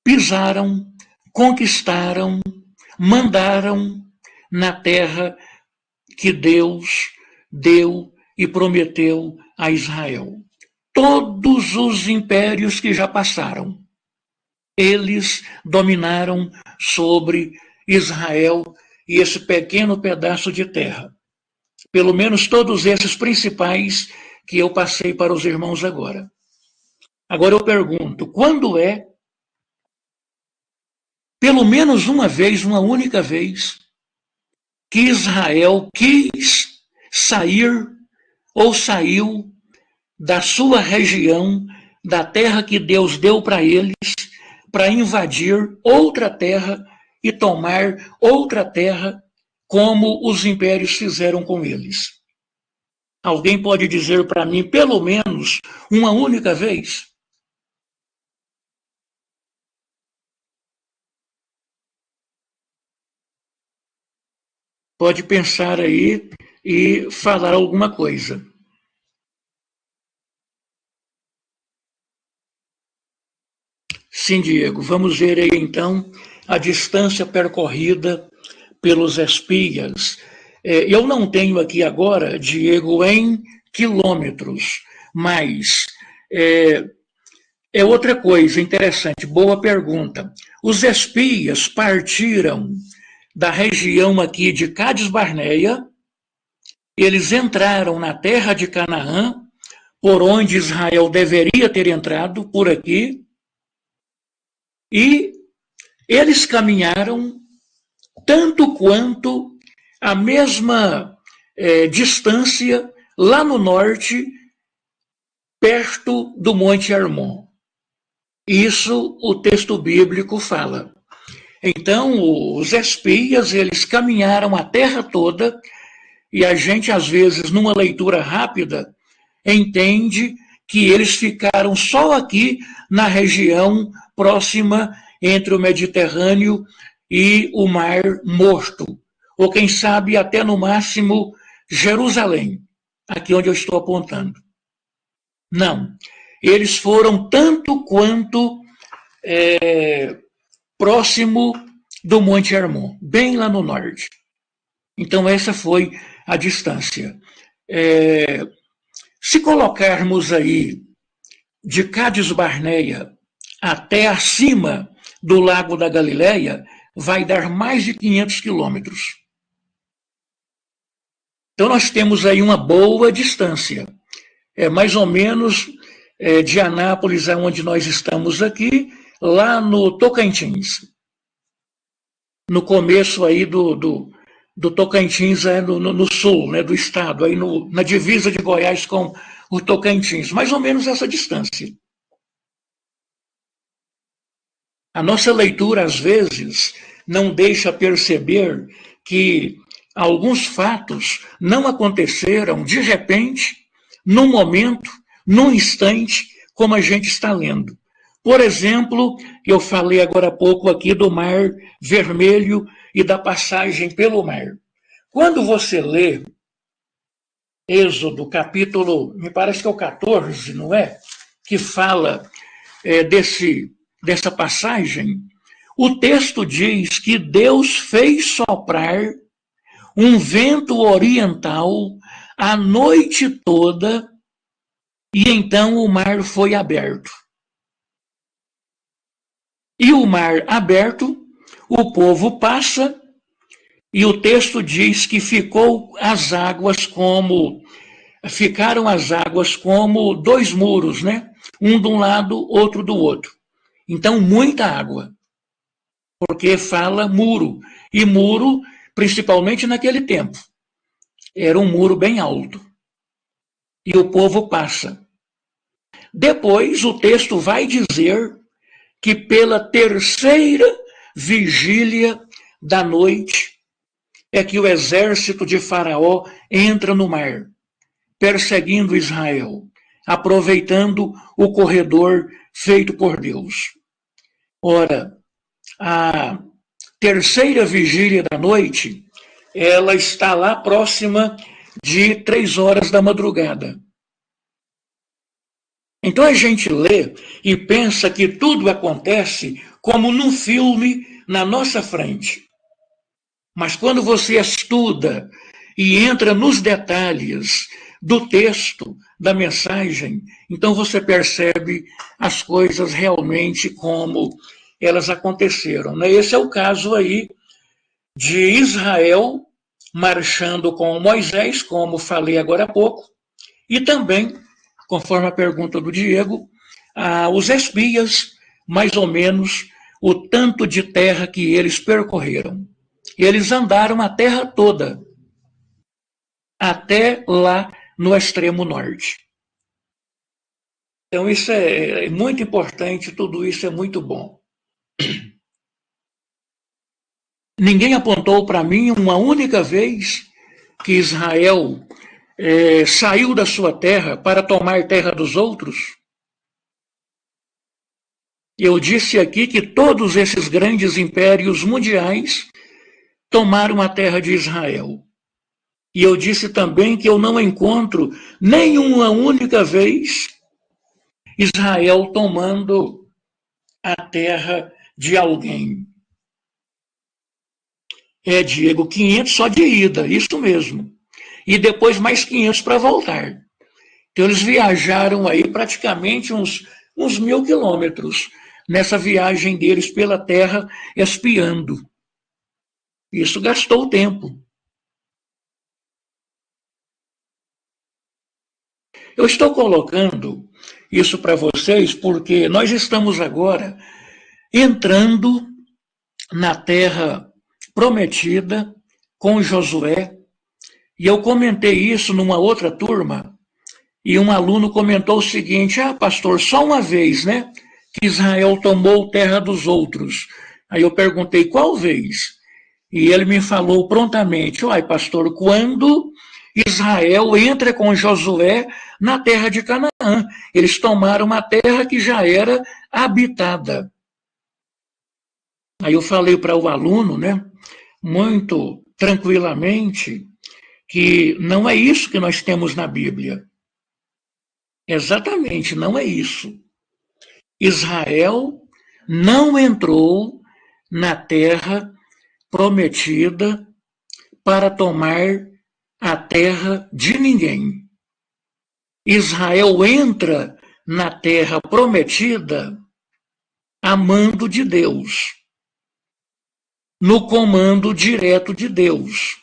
pisaram, conquistaram, mandaram na terra que Deus deu e prometeu a Israel. Todos os impérios que já passaram, eles dominaram sobre Israel e esse pequeno pedaço de terra. Pelo menos todos esses principais que eu passei para os irmãos agora. Agora eu pergunto, quando é, pelo menos uma vez, uma única vez, que Israel quis sair ou saiu da sua região, da terra que Deus deu para eles, para invadir outra terra e tomar outra terra, como os impérios fizeram com eles? Alguém pode dizer para mim, pelo menos, uma única vez? Pode pensar aí e falar alguma coisa. Sim, Diego, vamos ver aí então a distância percorrida pelos espias. Eu não tenho aqui agora, Diego, em quilômetros, mas é outra coisa interessante, boa pergunta. Os espias partiram da região aqui de Cádiz Barneia, eles entraram na terra de Canaã, por onde Israel deveria ter entrado, por aqui, e eles caminharam tanto quanto a mesma distância lá no norte, perto do Monte Hermon. Isso o texto bíblico fala. Então, os espias, eles caminharam a terra toda, e a gente, às vezes, numa leitura rápida, entende que eles ficaram só aqui na região próxima entre o Mediterrâneo e o Mar Morto, ou quem sabe até no máximo Jerusalém, aqui onde eu estou apontando. Não, eles foram tanto quanto próximo do Monte Hermon, bem lá no norte. Então essa foi a distância. Se colocarmos aí de Cádiz Barneia até acima do Lago da Galileia, vai dar mais de 500 quilômetros. Então nós temos aí uma boa distância. É mais ou menos de Anápolis, onde nós estamos aqui, lá no Tocantins. No começo aí do Tocantins, no sul, né, do estado, aí na divisa de Goiás com o Tocantins, mais ou menos essa distância. A nossa leitura, às vezes, não deixa perceber que alguns fatos não aconteceram de repente, num momento, num instante, como a gente está lendo. Por exemplo, eu falei agora há pouco aqui do Mar Vermelho e da passagem pelo mar. Quando você lê Êxodo, capítulo, me parece que é o 14, não é? Que fala dessa passagem, o texto diz que Deus fez soprar um vento oriental a noite toda e então o mar foi aberto. E o mar aberto, o povo passa E o texto diz que ficaram as águas como dois muros, né? Um de um lado, outro do outro. Então, muita água, porque fala muro. E muro, principalmente naquele tempo, era um muro bem alto. E o povo passa. Depois, o texto vai dizer que pela terceira vigília da noite é que o exército de Faraó entra no mar, perseguindo Israel, aproveitando o corredor feito por Deus. Ora, a terceira vigília da noite, ela está lá próxima de 3 horas da madrugada. Então a gente lê e pensa que tudo acontece como num filme na nossa frente. Mas quando você estuda e entra nos detalhes do texto, da mensagem, então você percebe as coisas realmente como elas aconteceram. Esse é o caso aí de Israel marchando com Moisés, como falei agora há pouco, e também, conforme a pergunta do Diego, os espias, mais ou menos, o tanto de terra que eles percorreram. Eles andaram a terra toda, até lá no extremo norte. Então, isso é muito importante, tudo isso é muito bom. Ninguém apontou para mim uma única vez que Israel saiu da sua terra para tomar terra dos outros. Eu disse aqui que todos esses grandes impérios mundiais tomaram a terra de Israel. E eu disse também que eu não encontro nenhuma única vez Israel tomando a terra de alguém. Diego, 500 só de ida, isso mesmo. E depois mais 500 para voltar. Então eles viajaram aí praticamente uns 1.000 quilômetros nessa viagem deles pela terra espiando. Isso gastou tempo. Eu estou colocando isso para vocês porque nós estamos agora entrando na terra prometida com Josué, e eu comentei isso numa outra turma, e um aluno comentou o seguinte: pastor, só uma vez, né, que Israel tomou terra dos outros. Aí eu perguntei, qual vez? E ele me falou prontamente: pastor, quando Israel entra com Josué na terra de Canaã. Eles tomaram uma terra que já era habitada. Aí eu falei para o aluno, né, muito tranquilamente, que não é isso que nós temos na Bíblia. Exatamente, não é isso. Israel não entrou na terra prometida para tomar a terra de ninguém. Israel entra na terra prometida a mando de Deus, no comando direto de Deus.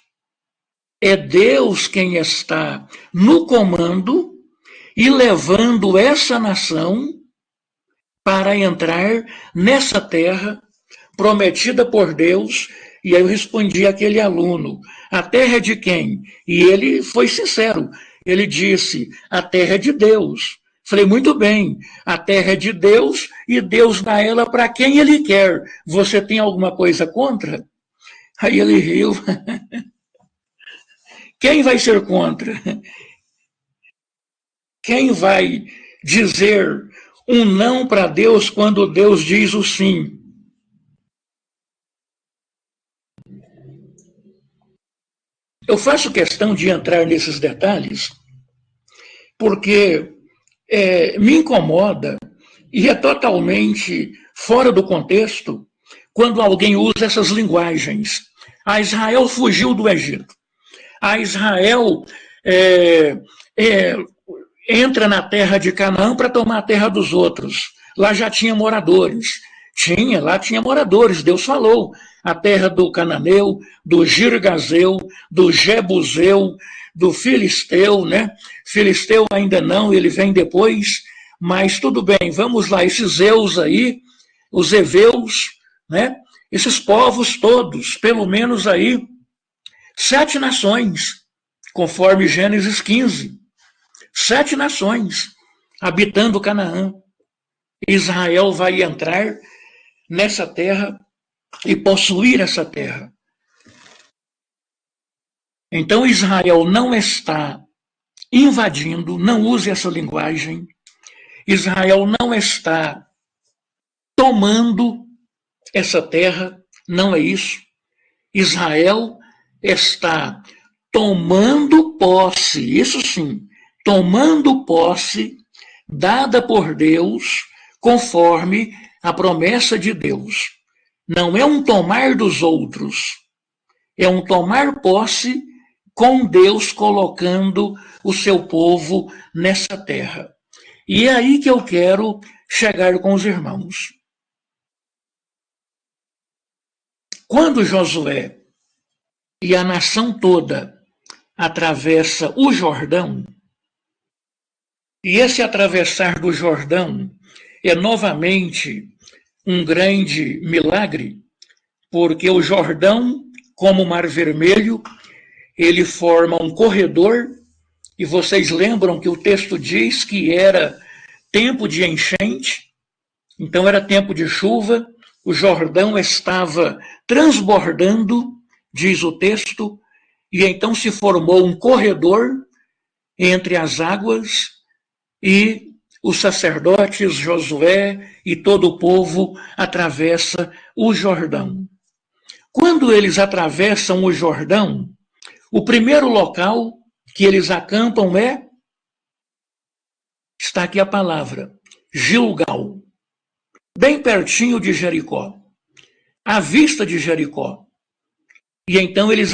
É Deus quem está no comando e levando essa nação para entrar nessa terra prometida por Deus. E aí eu respondi àquele aluno: a terra é de quem? E ele foi sincero, ele disse: a terra é de Deus. Falei, muito bem, a terra é de Deus e Deus dá ela para quem Ele quer. Você tem alguma coisa contra? Aí ele riu. Quem vai ser contra? Quem vai dizer um não para Deus quando Deus diz o sim? Eu faço questão de entrar nesses detalhes porque me incomoda e é totalmente fora do contexto quando alguém usa essas linguagens. A Israel fugiu do Egito. A Israel entra na terra de Canaã para tomar a terra dos outros. Lá já tinha moradores, Tinha, lá tinha moradores, Deus falou. A terra do Cananeu, do Girgazeu, do Jebuseu, do Filisteu, né? Filisteu ainda não, ele vem depois, mas tudo bem, vamos lá, esses Zeus aí, os Eveus, né? Esses povos todos, pelo menos aí, 7 nações, conforme Gênesis 15. 7 nações habitando Canaã. Israel vai entrar nessa terra e possuir essa terra. Então Israel não está invadindo, não use essa linguagem. Israel não está tomando essa terra, não é isso. Israel está tomando posse, isso sim, tomando posse dada por Deus conforme a promessa de Deus. Não é um tomar dos outros, é um tomar posse com Deus colocando o seu povo nessa terra. E é aí que eu quero chegar com os irmãos. Quando Josué e a nação toda atravessa o Jordão, e esse atravessar do Jordão é novamente um grande milagre, porque o Jordão, como o Mar Vermelho, ele forma um corredor, e vocês lembram que o texto diz que era tempo de enchente, então era tempo de chuva, o Jordão estava transbordando, diz o texto, e então se formou um corredor entre as águas, e os sacerdotes, Josué e todo o povo atravessa o Jordão. Quando eles atravessam o Jordão, o primeiro local que eles acampam está aqui a palavra, Gilgal, bem pertinho de Jericó, à vista de Jericó. E então eles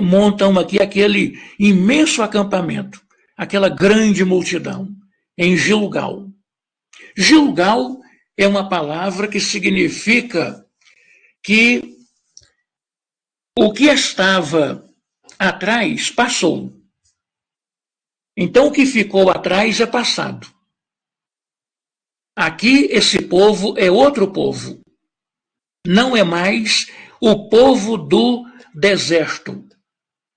montam aqui aquele imenso acampamento, aquela grande multidão, em Gilgal. Gilgal é uma palavra que significa que o que estava atrás passou. Então o que ficou atrás é passado. Aqui esse povo é outro povo. Não é mais o povo do deserto,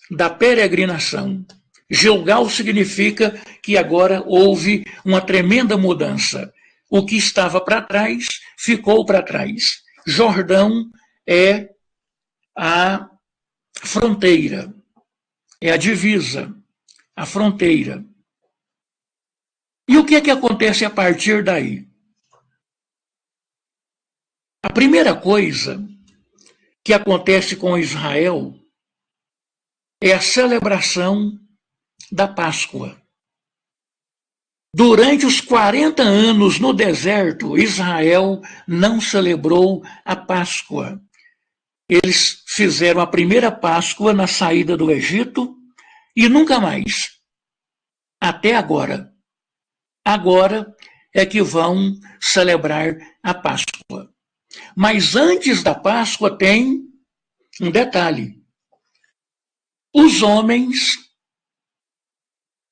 da peregrinação. Gilgal significa que agora houve uma tremenda mudança. O que estava para trás ficou para trás. Jordão é a fronteira, é a divisa, a fronteira. E o que é que acontece a partir daí? A primeira coisa que acontece com Israel é a celebração da Páscoa. Durante os 40 anos no deserto, Israel não celebrou a Páscoa. Eles fizeram a primeira Páscoa na saída do Egito e nunca mais. Até agora. Agora é que vão celebrar a Páscoa. Mas antes da Páscoa tem um detalhe. Os homens,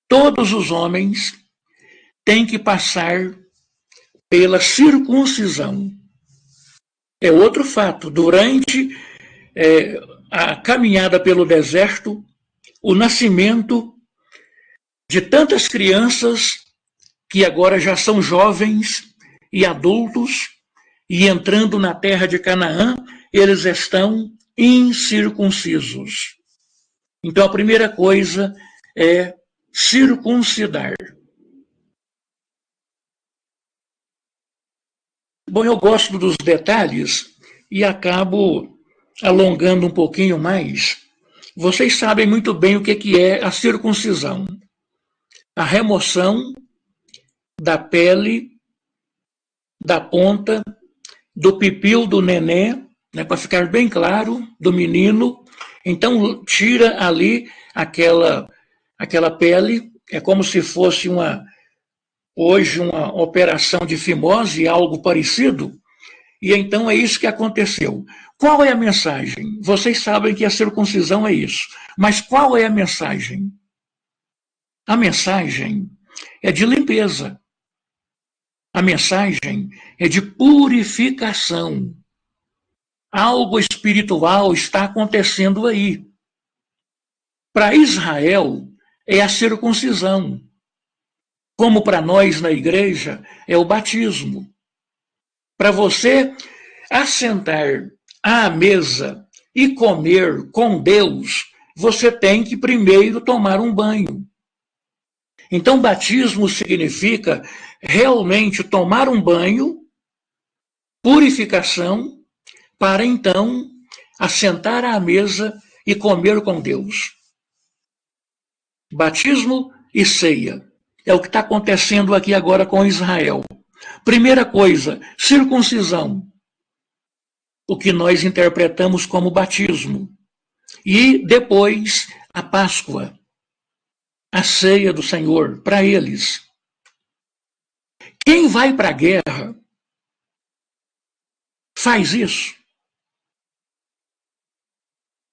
todos os homens, têm que passar pela circuncisão. É outro fato. Durante a caminhada pelo deserto, o nascimento de tantas crianças que agora já são jovens e adultos, e entrando na terra de Canaã, eles estão incircuncisos. Então a primeira coisa é circuncidar. Bom, eu gosto dos detalhes e acabo alongando um pouquinho mais. Vocês sabem muito bem o que é a circuncisão. A remoção da pele, da ponta, do pipil do neném, né, para ficar bem claro, do menino. Então tira ali aquela pele, é como se fosse hoje uma operação de fimose, algo parecido, E então é isso que aconteceu. Qual é a mensagem? Vocês sabem que a circuncisão é isso. Mas qual é a mensagem? A mensagem é de limpeza. A mensagem é de purificação. Algo espiritual está acontecendo aí. Para Israel, é a circuncisão. Como para nós na igreja, é o batismo. Para você assentar à mesa e comer com Deus, você tem que primeiro tomar um banho. Então, batismo significa realmente tomar um banho, purificação, para então assentar à mesa e comer com Deus. Batismo e ceia. É o que está acontecendo aqui agora com Israel. Primeira coisa, circuncisão. O que nós interpretamos como batismo. E depois, a Páscoa. A ceia do Senhor para eles. Quem vai para a guerra faz isso.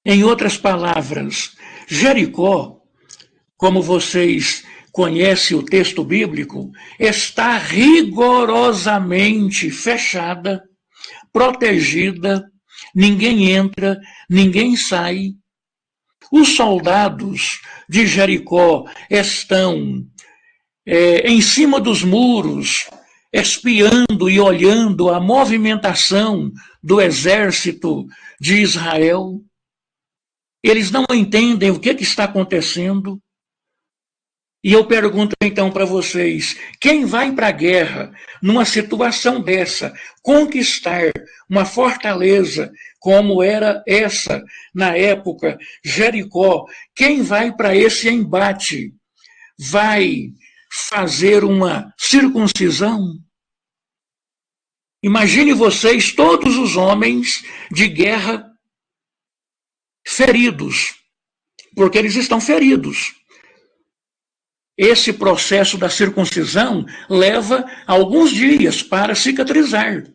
Em outras palavras, Jericó, como vocês conhecem o texto bíblico, está rigorosamente fechada, protegida, ninguém entra, ninguém sai. Os soldados de Jericó estão em cima dos muros, espiando e olhando a movimentação do exército de Israel. Eles não entendem o que está acontecendo. E eu pergunto então para vocês, quem vai para a guerra numa situação dessa, conquistar uma fortaleza como era essa na época, Jericó, quem vai para esse embate? Vai fazer uma circuncisão? Imagine vocês, todos os homens de guerra feridos, porque eles estão feridos. Esse processo da circuncisão leva alguns dias para cicatrizar.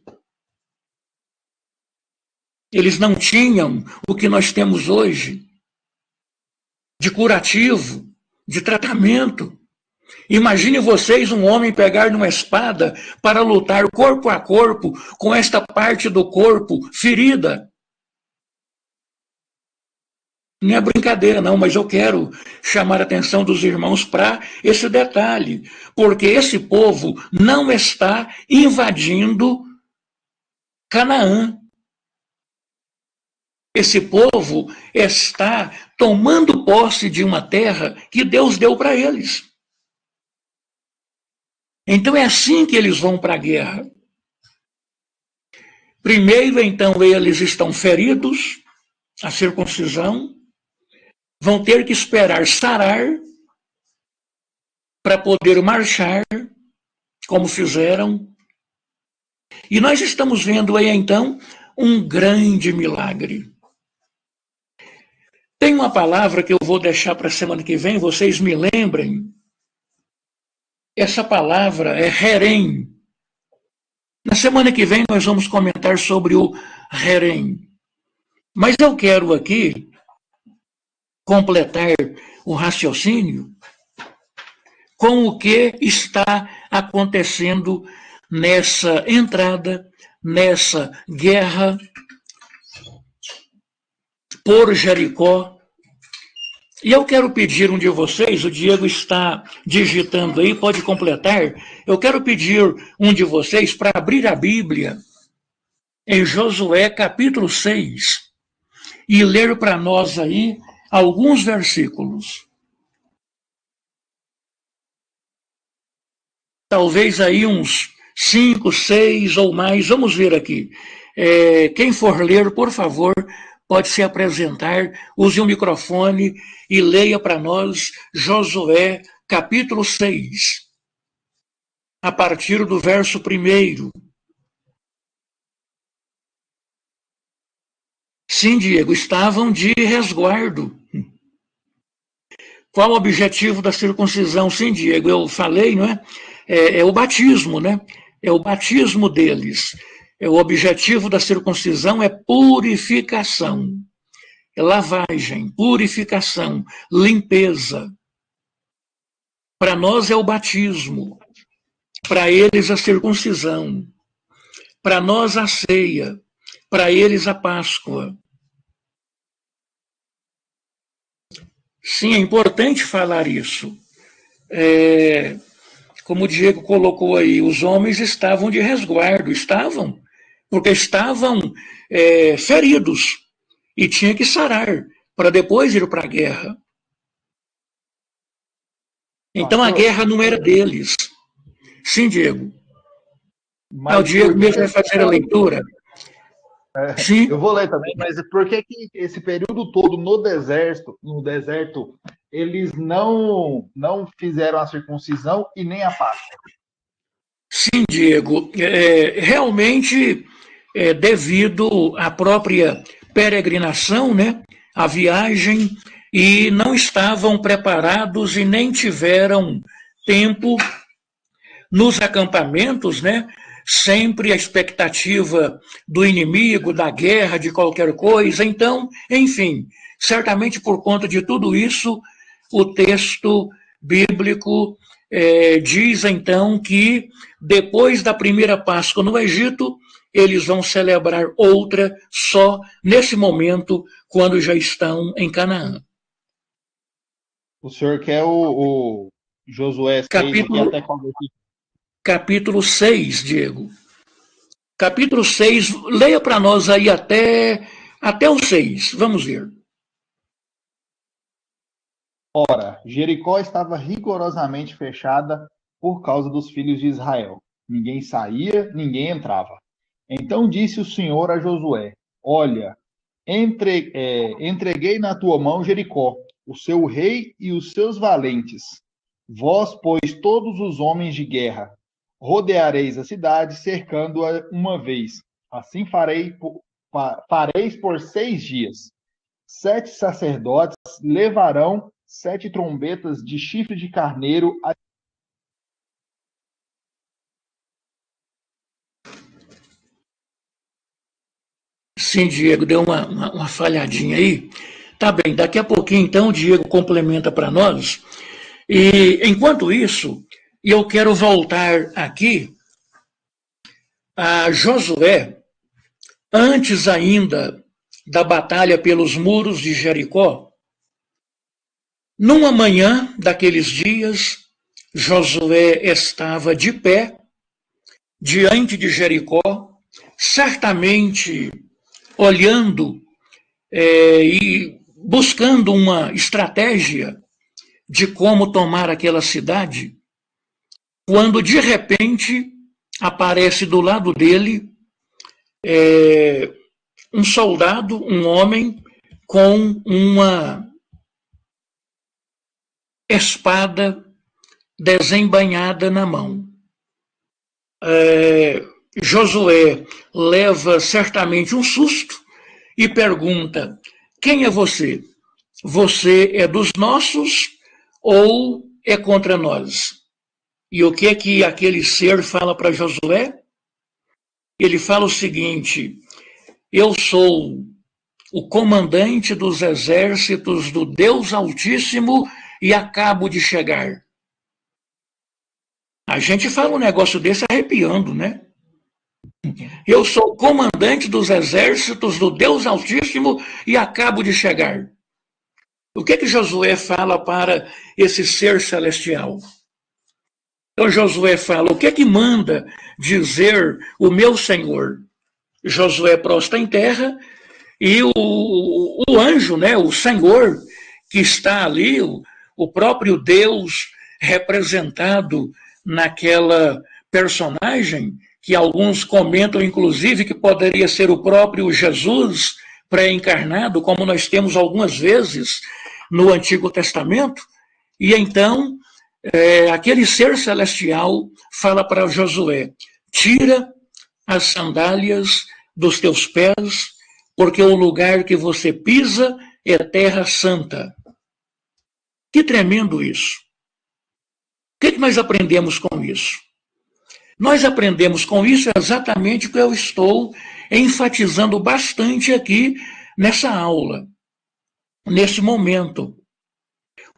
Eles não tinham o que nós temos hoje de curativo, de tratamento. Imagine vocês um homem pegar numa espada para lutar corpo a corpo com esta parte do corpo ferida. Não é brincadeira, não, mas eu quero chamar a atenção dos irmãos para esse detalhe, porque esse povo não está invadindo Canaã. Esse povo está tomando posse de uma terra que Deus deu para eles. Então é assim que eles vão para a guerra. Primeiro, então, eles estão feridos, a circuncisão, vão ter que esperar sarar para poder marchar, como fizeram. E nós estamos vendo aí, então, um grande milagre. Tem uma palavra que eu vou deixar para a semana que vem, vocês me lembrem. Essa palavra é herem. Na semana que vem nós vamos comentar sobre o herem. Mas eu quero aqui completar o raciocínio com o que está acontecendo nessa entrada, nessa guerra por Jericó. E eu quero pedir um de vocês, o Diego está digitando aí, pode completar. Eu quero pedir um de vocês para abrir a Bíblia em Josué capítulo 6 e ler para nós aí alguns versículos. Talvez aí uns 5, 6 ou mais, vamos ver aqui. Quem for ler, por favor, pode se apresentar, use o microfone e leia para nós Josué capítulo 6, a partir do verso 1. Sim, Diego, estavam de resguardo. Qual o objetivo da circuncisão? Sim, Diego, eu falei, não é? É o batismo, né? É o batismo deles. O objetivo da circuncisão é purificação, é lavagem, purificação, limpeza. Para nós é o batismo, para eles a circuncisão, para nós a ceia, para eles a Páscoa. Sim, é importante falar isso. Como o Diego colocou aí, os homens estavam de resguardo, porque estavam feridos e tinha que sarar para depois ir para a guerra. Então a guerra não era deles. Sim, Diego. O Diego mesmo vai fazer a leitura. Sim. Eu vou ler também, mas por que esse período todo no deserto, eles não fizeram a circuncisão e nem a Páscoa? Sim, Diego. Realmente, devido à própria peregrinação, né, a viagem, e não estavam preparados e nem tiveram tempo nos acampamentos, né? Sempre a expectativa do inimigo, da guerra, de qualquer coisa. Então, enfim, certamente por conta de tudo isso, o texto bíblico diz então que depois da primeira Páscoa no Egito, eles vão celebrar outra só nesse momento, quando já estão em Canaã. O senhor quer o Josué 6 até qual versículo? Capítulo 6, Diego. Capítulo 6, leia para nós aí até o 6, vamos ver. Ora, Jericó estava rigorosamente fechada por causa dos filhos de Israel. Ninguém saía, ninguém entrava. Então disse o Senhor a Josué: Olha, entreguei na tua mão Jericó, o seu rei e os seus valentes. Vós, pois, todos os homens de guerra, rodeareis a cidade, cercando-a uma vez. Assim fareis por 6 dias. 7 sacerdotes levarão 7 trombetas de chifre de carneiro. Sim, Diego, deu uma falhadinha aí. Tá bem, daqui a pouquinho, então, o Diego complementa para nós. E, enquanto isso, eu quero voltar aqui a Josué, antes ainda da batalha pelos muros de Jericó. Numa manhã daqueles dias, Josué estava de pé diante de Jericó, certamente olhando e buscando uma estratégia de como tomar aquela cidade, quando de repente aparece do lado dele um soldado, um homem, com uma espada desembainhada na mão. Josué leva certamente um susto e pergunta: quem é você? Você é dos nossos ou é contra nós? E o que é que aquele ser fala para Josué? Ele fala o seguinte: eu sou o comandante dos exércitos do Deus Altíssimo e acabo de chegar. A gente fala um negócio desse arrepiando, né? Eu sou o comandante dos exércitos do Deus Altíssimo e acabo de chegar. O que que Josué fala para esse ser celestial? Então Josué fala: o que é que manda dizer o meu Senhor? Josué prostra em terra e o anjo, né, o Senhor, que está ali, o próprio Deus representado naquela personagem, que alguns comentam, inclusive, que poderia ser o próprio Jesus pré-encarnado, como nós temos algumas vezes no Antigo Testamento. E então, aquele ser celestial fala para Josué: tira as sandálias dos teus pés, porque o lugar que você pisa é terra santa. Que tremendo isso! O que nós aprendemos com isso? Nós aprendemos com isso exatamente o que eu estou enfatizando bastante aqui nessa aula, nesse momento.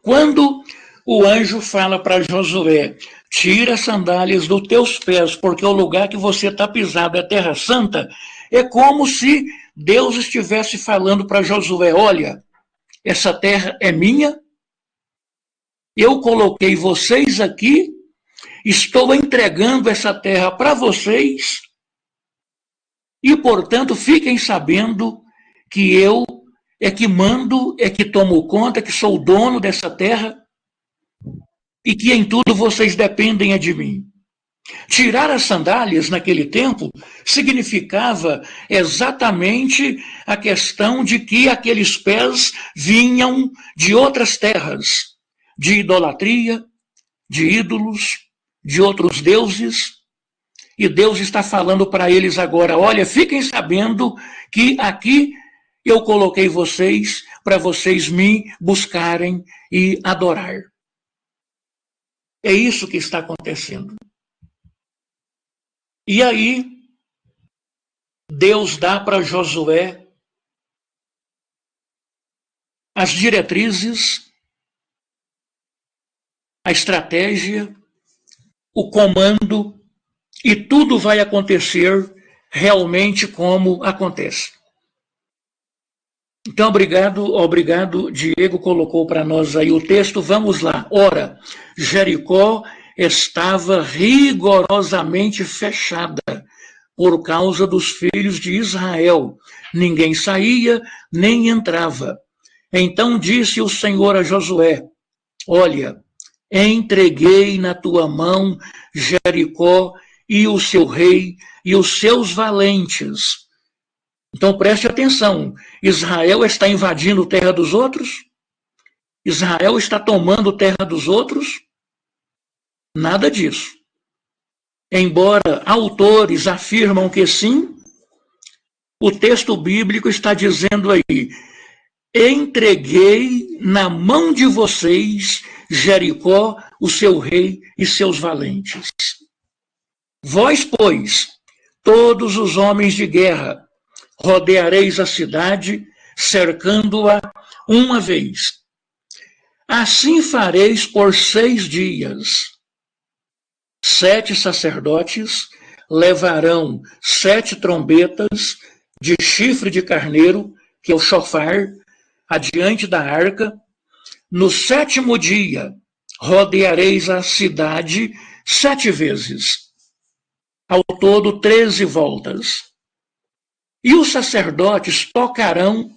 Quando o anjo fala para Josué, tira as sandálias dos teus pés, porque o lugar que você está pisado é terra santa, é como se Deus estivesse falando para Josué, olha, essa terra é minha, eu coloquei vocês aqui, estou entregando essa terra para vocês, e, portanto, fiquem sabendo que eu é que mando, é que tomo conta, que sou o dono dessa terra, e que em tudo vocês dependem de mim. Tirar as sandálias naquele tempo significava exatamente a questão de que aqueles pés vinham de outras terras, de idolatria, de ídolos, de outros deuses, e Deus está falando para eles agora, olha, fiquem sabendo que aqui eu coloquei vocês para vocês me buscarem e adorar. É isso que está acontecendo. E aí, Deus dá para Josué as diretrizes, a estratégia, o comando, e tudo vai acontecer realmente como acontece. Então, obrigado, Diego colocou para nós aí o texto, vamos lá. Ora, Jericó estava rigorosamente fechada por causa dos filhos de Israel. Ninguém saía, nem entrava. Então disse o Senhor a Josué, olha, entreguei na tua mão Jericó e o seu rei e os seus valentes. Então preste atenção, Israel está invadindo terra dos outros? Israel está tomando terra dos outros? Nada disso. Embora autores afirmam que sim, o texto bíblico está dizendo aí, entreguei na mão de vocês Jericó, o seu rei e seus valentes. Vós, pois, todos os homens de guerra, rodeareis a cidade, cercando-a uma vez. Assim fareis por 6 dias. 7 sacerdotes levarão 7 trombetas de chifre de carneiro, que é o shofar, adiante da arca. No 7º dia, rodeareis a cidade 7 vezes. Ao todo, 13 voltas. E os sacerdotes tocarão,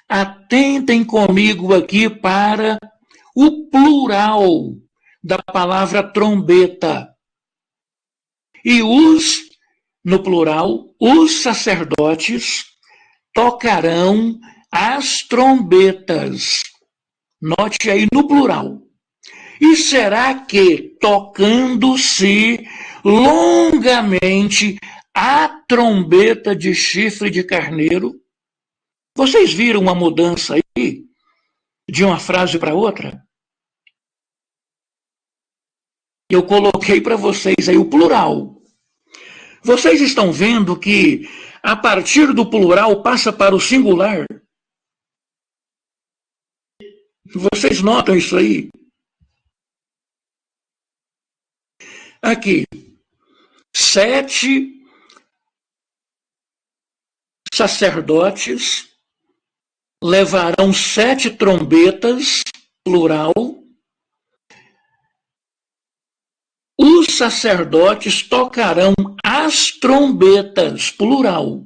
atentem comigo aqui para o plural da palavra trombeta. E no plural, os sacerdotes tocarão as trombetas. Note aí no plural. E será que, tocando-se longamente a trombeta de chifre de carneiro, vocês viram uma mudança aí, de uma frase para outra? Eu coloquei para vocês aí o plural. Vocês estão vendo que, a partir do plural, passa para o singular? Vocês notam isso aí? Aqui, 7 sacerdotes levarão 7 trombetas, plural. Os sacerdotes tocarão as trombetas, plural.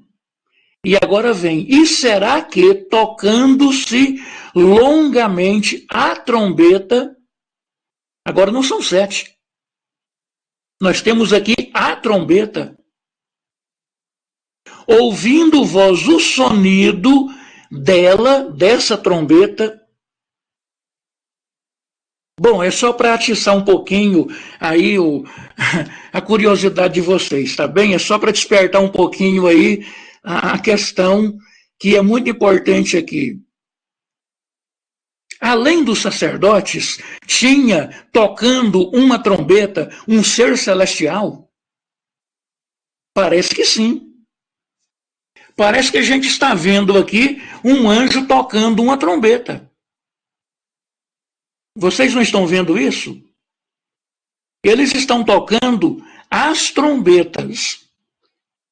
E agora vem, e será que, tocando-se longamente a trombeta, agora não são 7. Nós temos aqui a trombeta. Ouvindo vós o sonido dessa trombeta. Bom, é só para atiçar um pouquinho aí a curiosidade de vocês, tá bem? É só para despertar um pouquinho aí a questão que é muito importante aqui. Além dos sacerdotes, tinha tocando uma trombeta um ser celestial. Parece que sim. Parece que a gente está vendo aqui um anjo tocando uma trombeta. Vocês não estão vendo isso? Eles estão tocando as trombetas.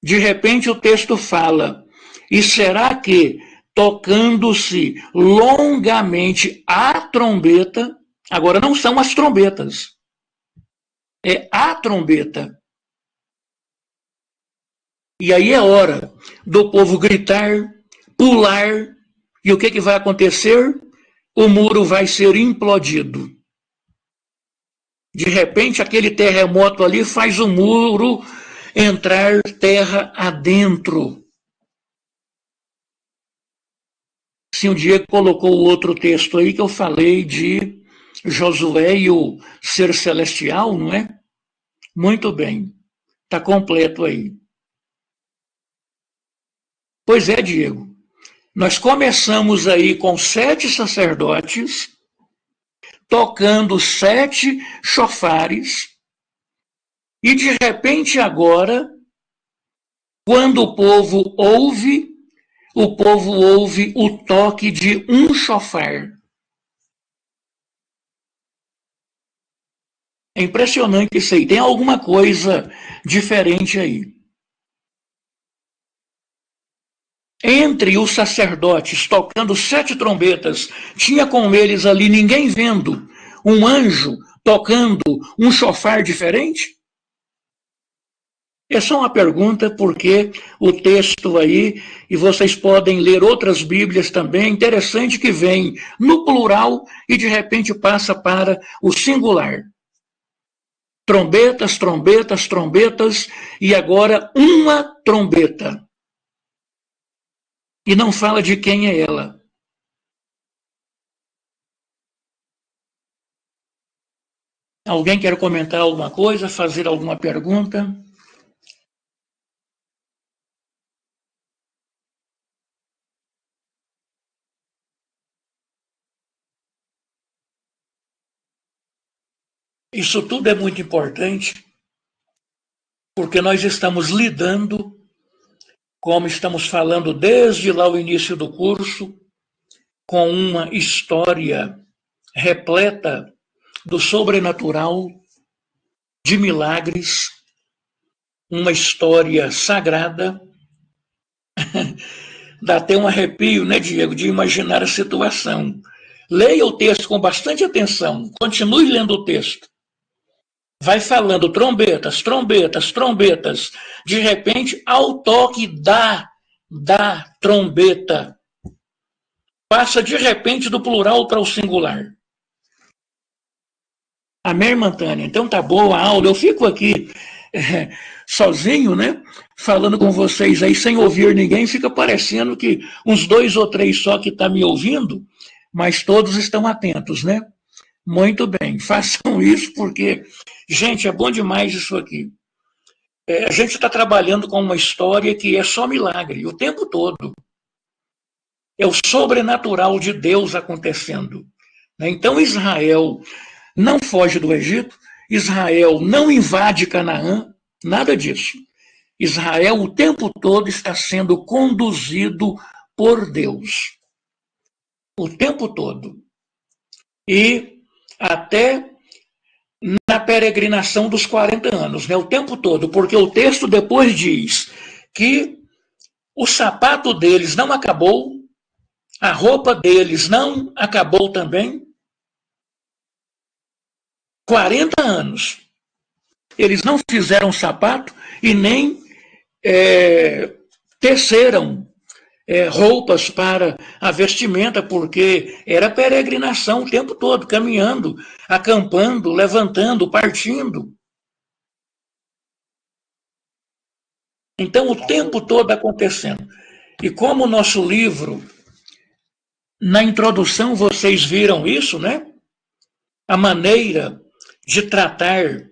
De repente o texto fala, e será que, tocando-se longamente a trombeta, agora não são as trombetas, é a trombeta. E aí é hora do povo gritar, pular, e o que vai acontecer? O muro vai ser implodido. De repente, aquele terremoto ali faz o muro entrar terra adentro. Sim, o Diego colocou o outro texto aí que eu falei de Josué e o ser celestial, não é? Muito bem, está completo aí. Pois é, Diego. Nós começamos aí com 7 sacerdotes tocando 7 chofares e de repente agora, quando o povo ouve o toque de um chofar. É impressionante isso aí. Tem alguma coisa diferente aí. Entre os sacerdotes tocando 7 trombetas, tinha com eles ali ninguém vendo um anjo tocando um chofar diferente? É só uma pergunta, porque o texto aí, e vocês podem ler outras Bíblias também, interessante que vem no plural e de repente passa para o singular. Trombetas, trombetas, trombetas, e agora uma trombeta. E não fala de quem é ela. Alguém quer comentar alguma coisa, fazer alguma pergunta? Isso tudo é muito importante, porque nós estamos lidando, como estamos falando desde lá o início do curso, com uma história repleta do sobrenatural, de milagres, uma história sagrada. Dá até um arrepio, né, Diego, de imaginar a situação. Leia o texto com bastante atenção, continue lendo o texto. Vai falando trombetas, trombetas, trombetas. De repente, ao toque da trombeta, passa de repente do plural para o singular. Amém, irmã Tânia? Então tá boa a aula. Eu fico aqui sozinho, né? Falando com vocês aí sem ouvir ninguém, fica parecendo que uns 2 ou 3 só que tá me ouvindo, mas todos estão atentos, né? Muito bem, façam isso porque, gente, é bom demais isso aqui. A gente está trabalhando com uma história que é só milagre, o tempo todo. É o sobrenatural de Deus acontecendo. Então Israel não foge do Egito, Israel não invade Canaã, nada disso. Israel o tempo todo está sendo conduzido por Deus. O tempo todo. E até na peregrinação dos 40 anos, né, o tempo todo, porque o texto depois diz que o sapato deles não acabou, a roupa deles não acabou também. 40 anos. Eles não fizeram sapato e nem teceram roupas para a vestimenta, porque era peregrinação o tempo todo, caminhando, acampando, levantando, partindo. Então, o tempo todo acontecendo. E como o nosso livro, na introdução vocês viram isso, né? A maneira de tratar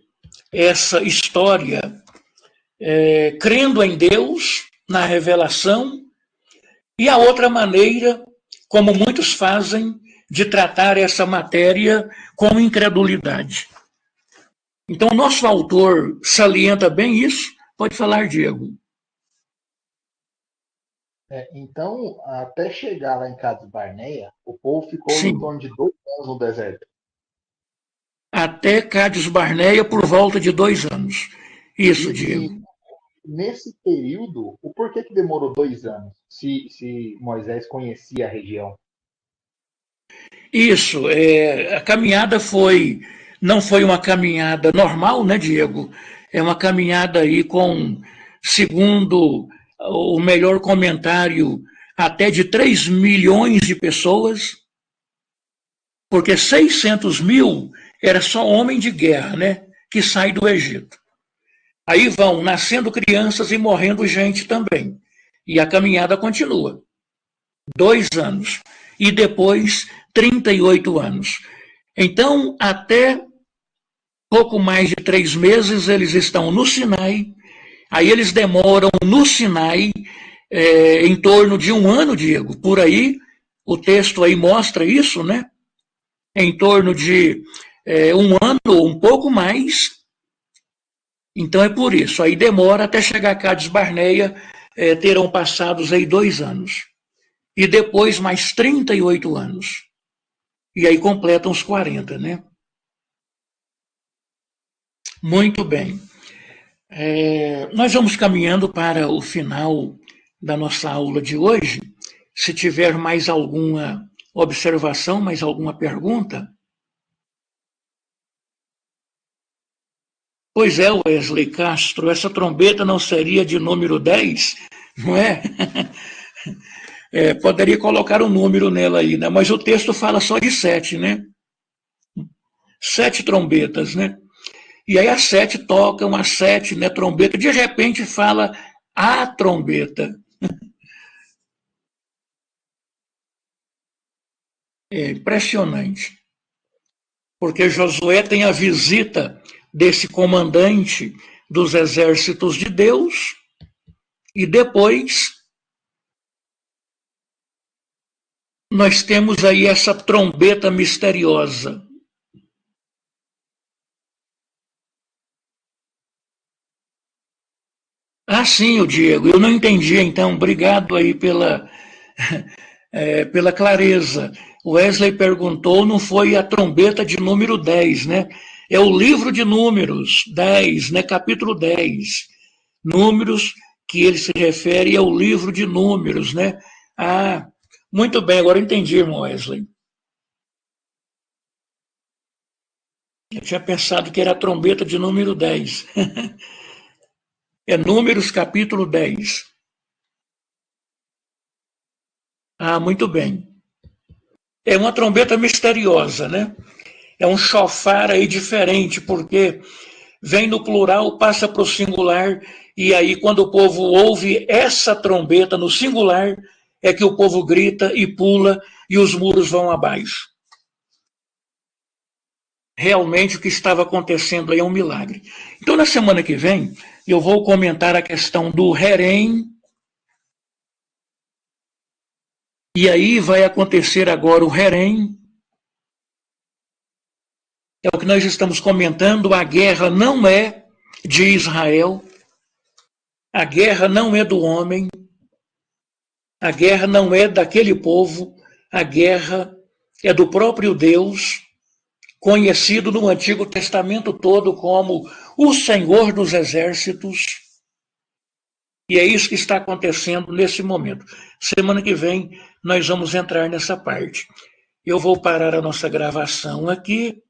essa história, crendo em Deus, na revelação, e a outra maneira, como muitos fazem, de tratar essa matéria com incredulidade. Então, o nosso autor salienta bem isso, Pode falar, Diego. Então, até chegar lá em Cades Barneia, o povo ficou em Sim, torno de 2 anos no deserto. até Cádiz Barneia por volta de 2 anos. Isso, E Diego. nesse período, o porquê que demorou 2 anos? Se Moisés conhecia a região. Isso, a caminhada não foi uma caminhada normal, né, Diego? É uma caminhada aí com, segundo o melhor comentário, até de 3 milhões de pessoas, porque 600 mil era só homem de guerra, né, que sai do Egito. Aí vão nascendo crianças e morrendo gente também. E a caminhada continua. 2 anos. E depois 38 anos. Então, até pouco mais de 3 meses, eles estão no Sinai. Aí eles demoram no Sinai em torno de 1 ano, Diego. Por aí, o texto aí mostra isso, né? Em torno de 1 ano ou um pouco mais. Então é por isso. Aí demora até chegar a Cádiz Barneia, terão passados aí 2 anos. E depois mais 38 anos. E aí completam os 40, né? Muito bem. Nós vamos caminhando para o final da nossa aula de hoje. Se tiver mais alguma observação, mais alguma pergunta. Pois é, Wesley Castro, essa trombeta não seria de número 10, não é? Poderia colocar um número nela aí, né? Mas o texto fala só de 7, né? 7 trombetas, né? E aí as 7 tocam, as 7, né, trombeta, de repente fala a trombeta. É impressionante. Porque Josué tem a visita desse comandante dos exércitos de Deus, e depois nós temos aí essa trombeta misteriosa. Ah, sim, o Diego, eu não entendi, então, obrigado aí pela clareza. Wesley perguntou, não foi a trombeta de número 10, né? É o livro de Números 10, né? Capítulo 10. Números que ele se refere ao livro de Números, né? Ah, muito bem, agora entendi, irmão Wesley. Eu tinha pensado que era a trombeta de número 10. É Números capítulo 10. Ah, muito bem. É uma trombeta misteriosa, né? É um chofar aí diferente, porque vem no plural, passa para o singular, e aí quando o povo ouve essa trombeta no singular, é que o povo grita e pula e os muros vão abaixo. Realmente o que estava acontecendo aí é um milagre. Então, na semana que vem, eu vou comentar a questão do Herém, e aí vai acontecer agora o Herém. É o que nós estamos comentando, a guerra não é de Israel, a guerra não é do homem, a guerra não é daquele povo, a guerra é do próprio Deus, conhecido no Antigo Testamento todo como o Senhor dos Exércitos. E é isso que está acontecendo nesse momento. Semana que vem nós vamos entrar nessa parte. Eu vou parar a nossa gravação aqui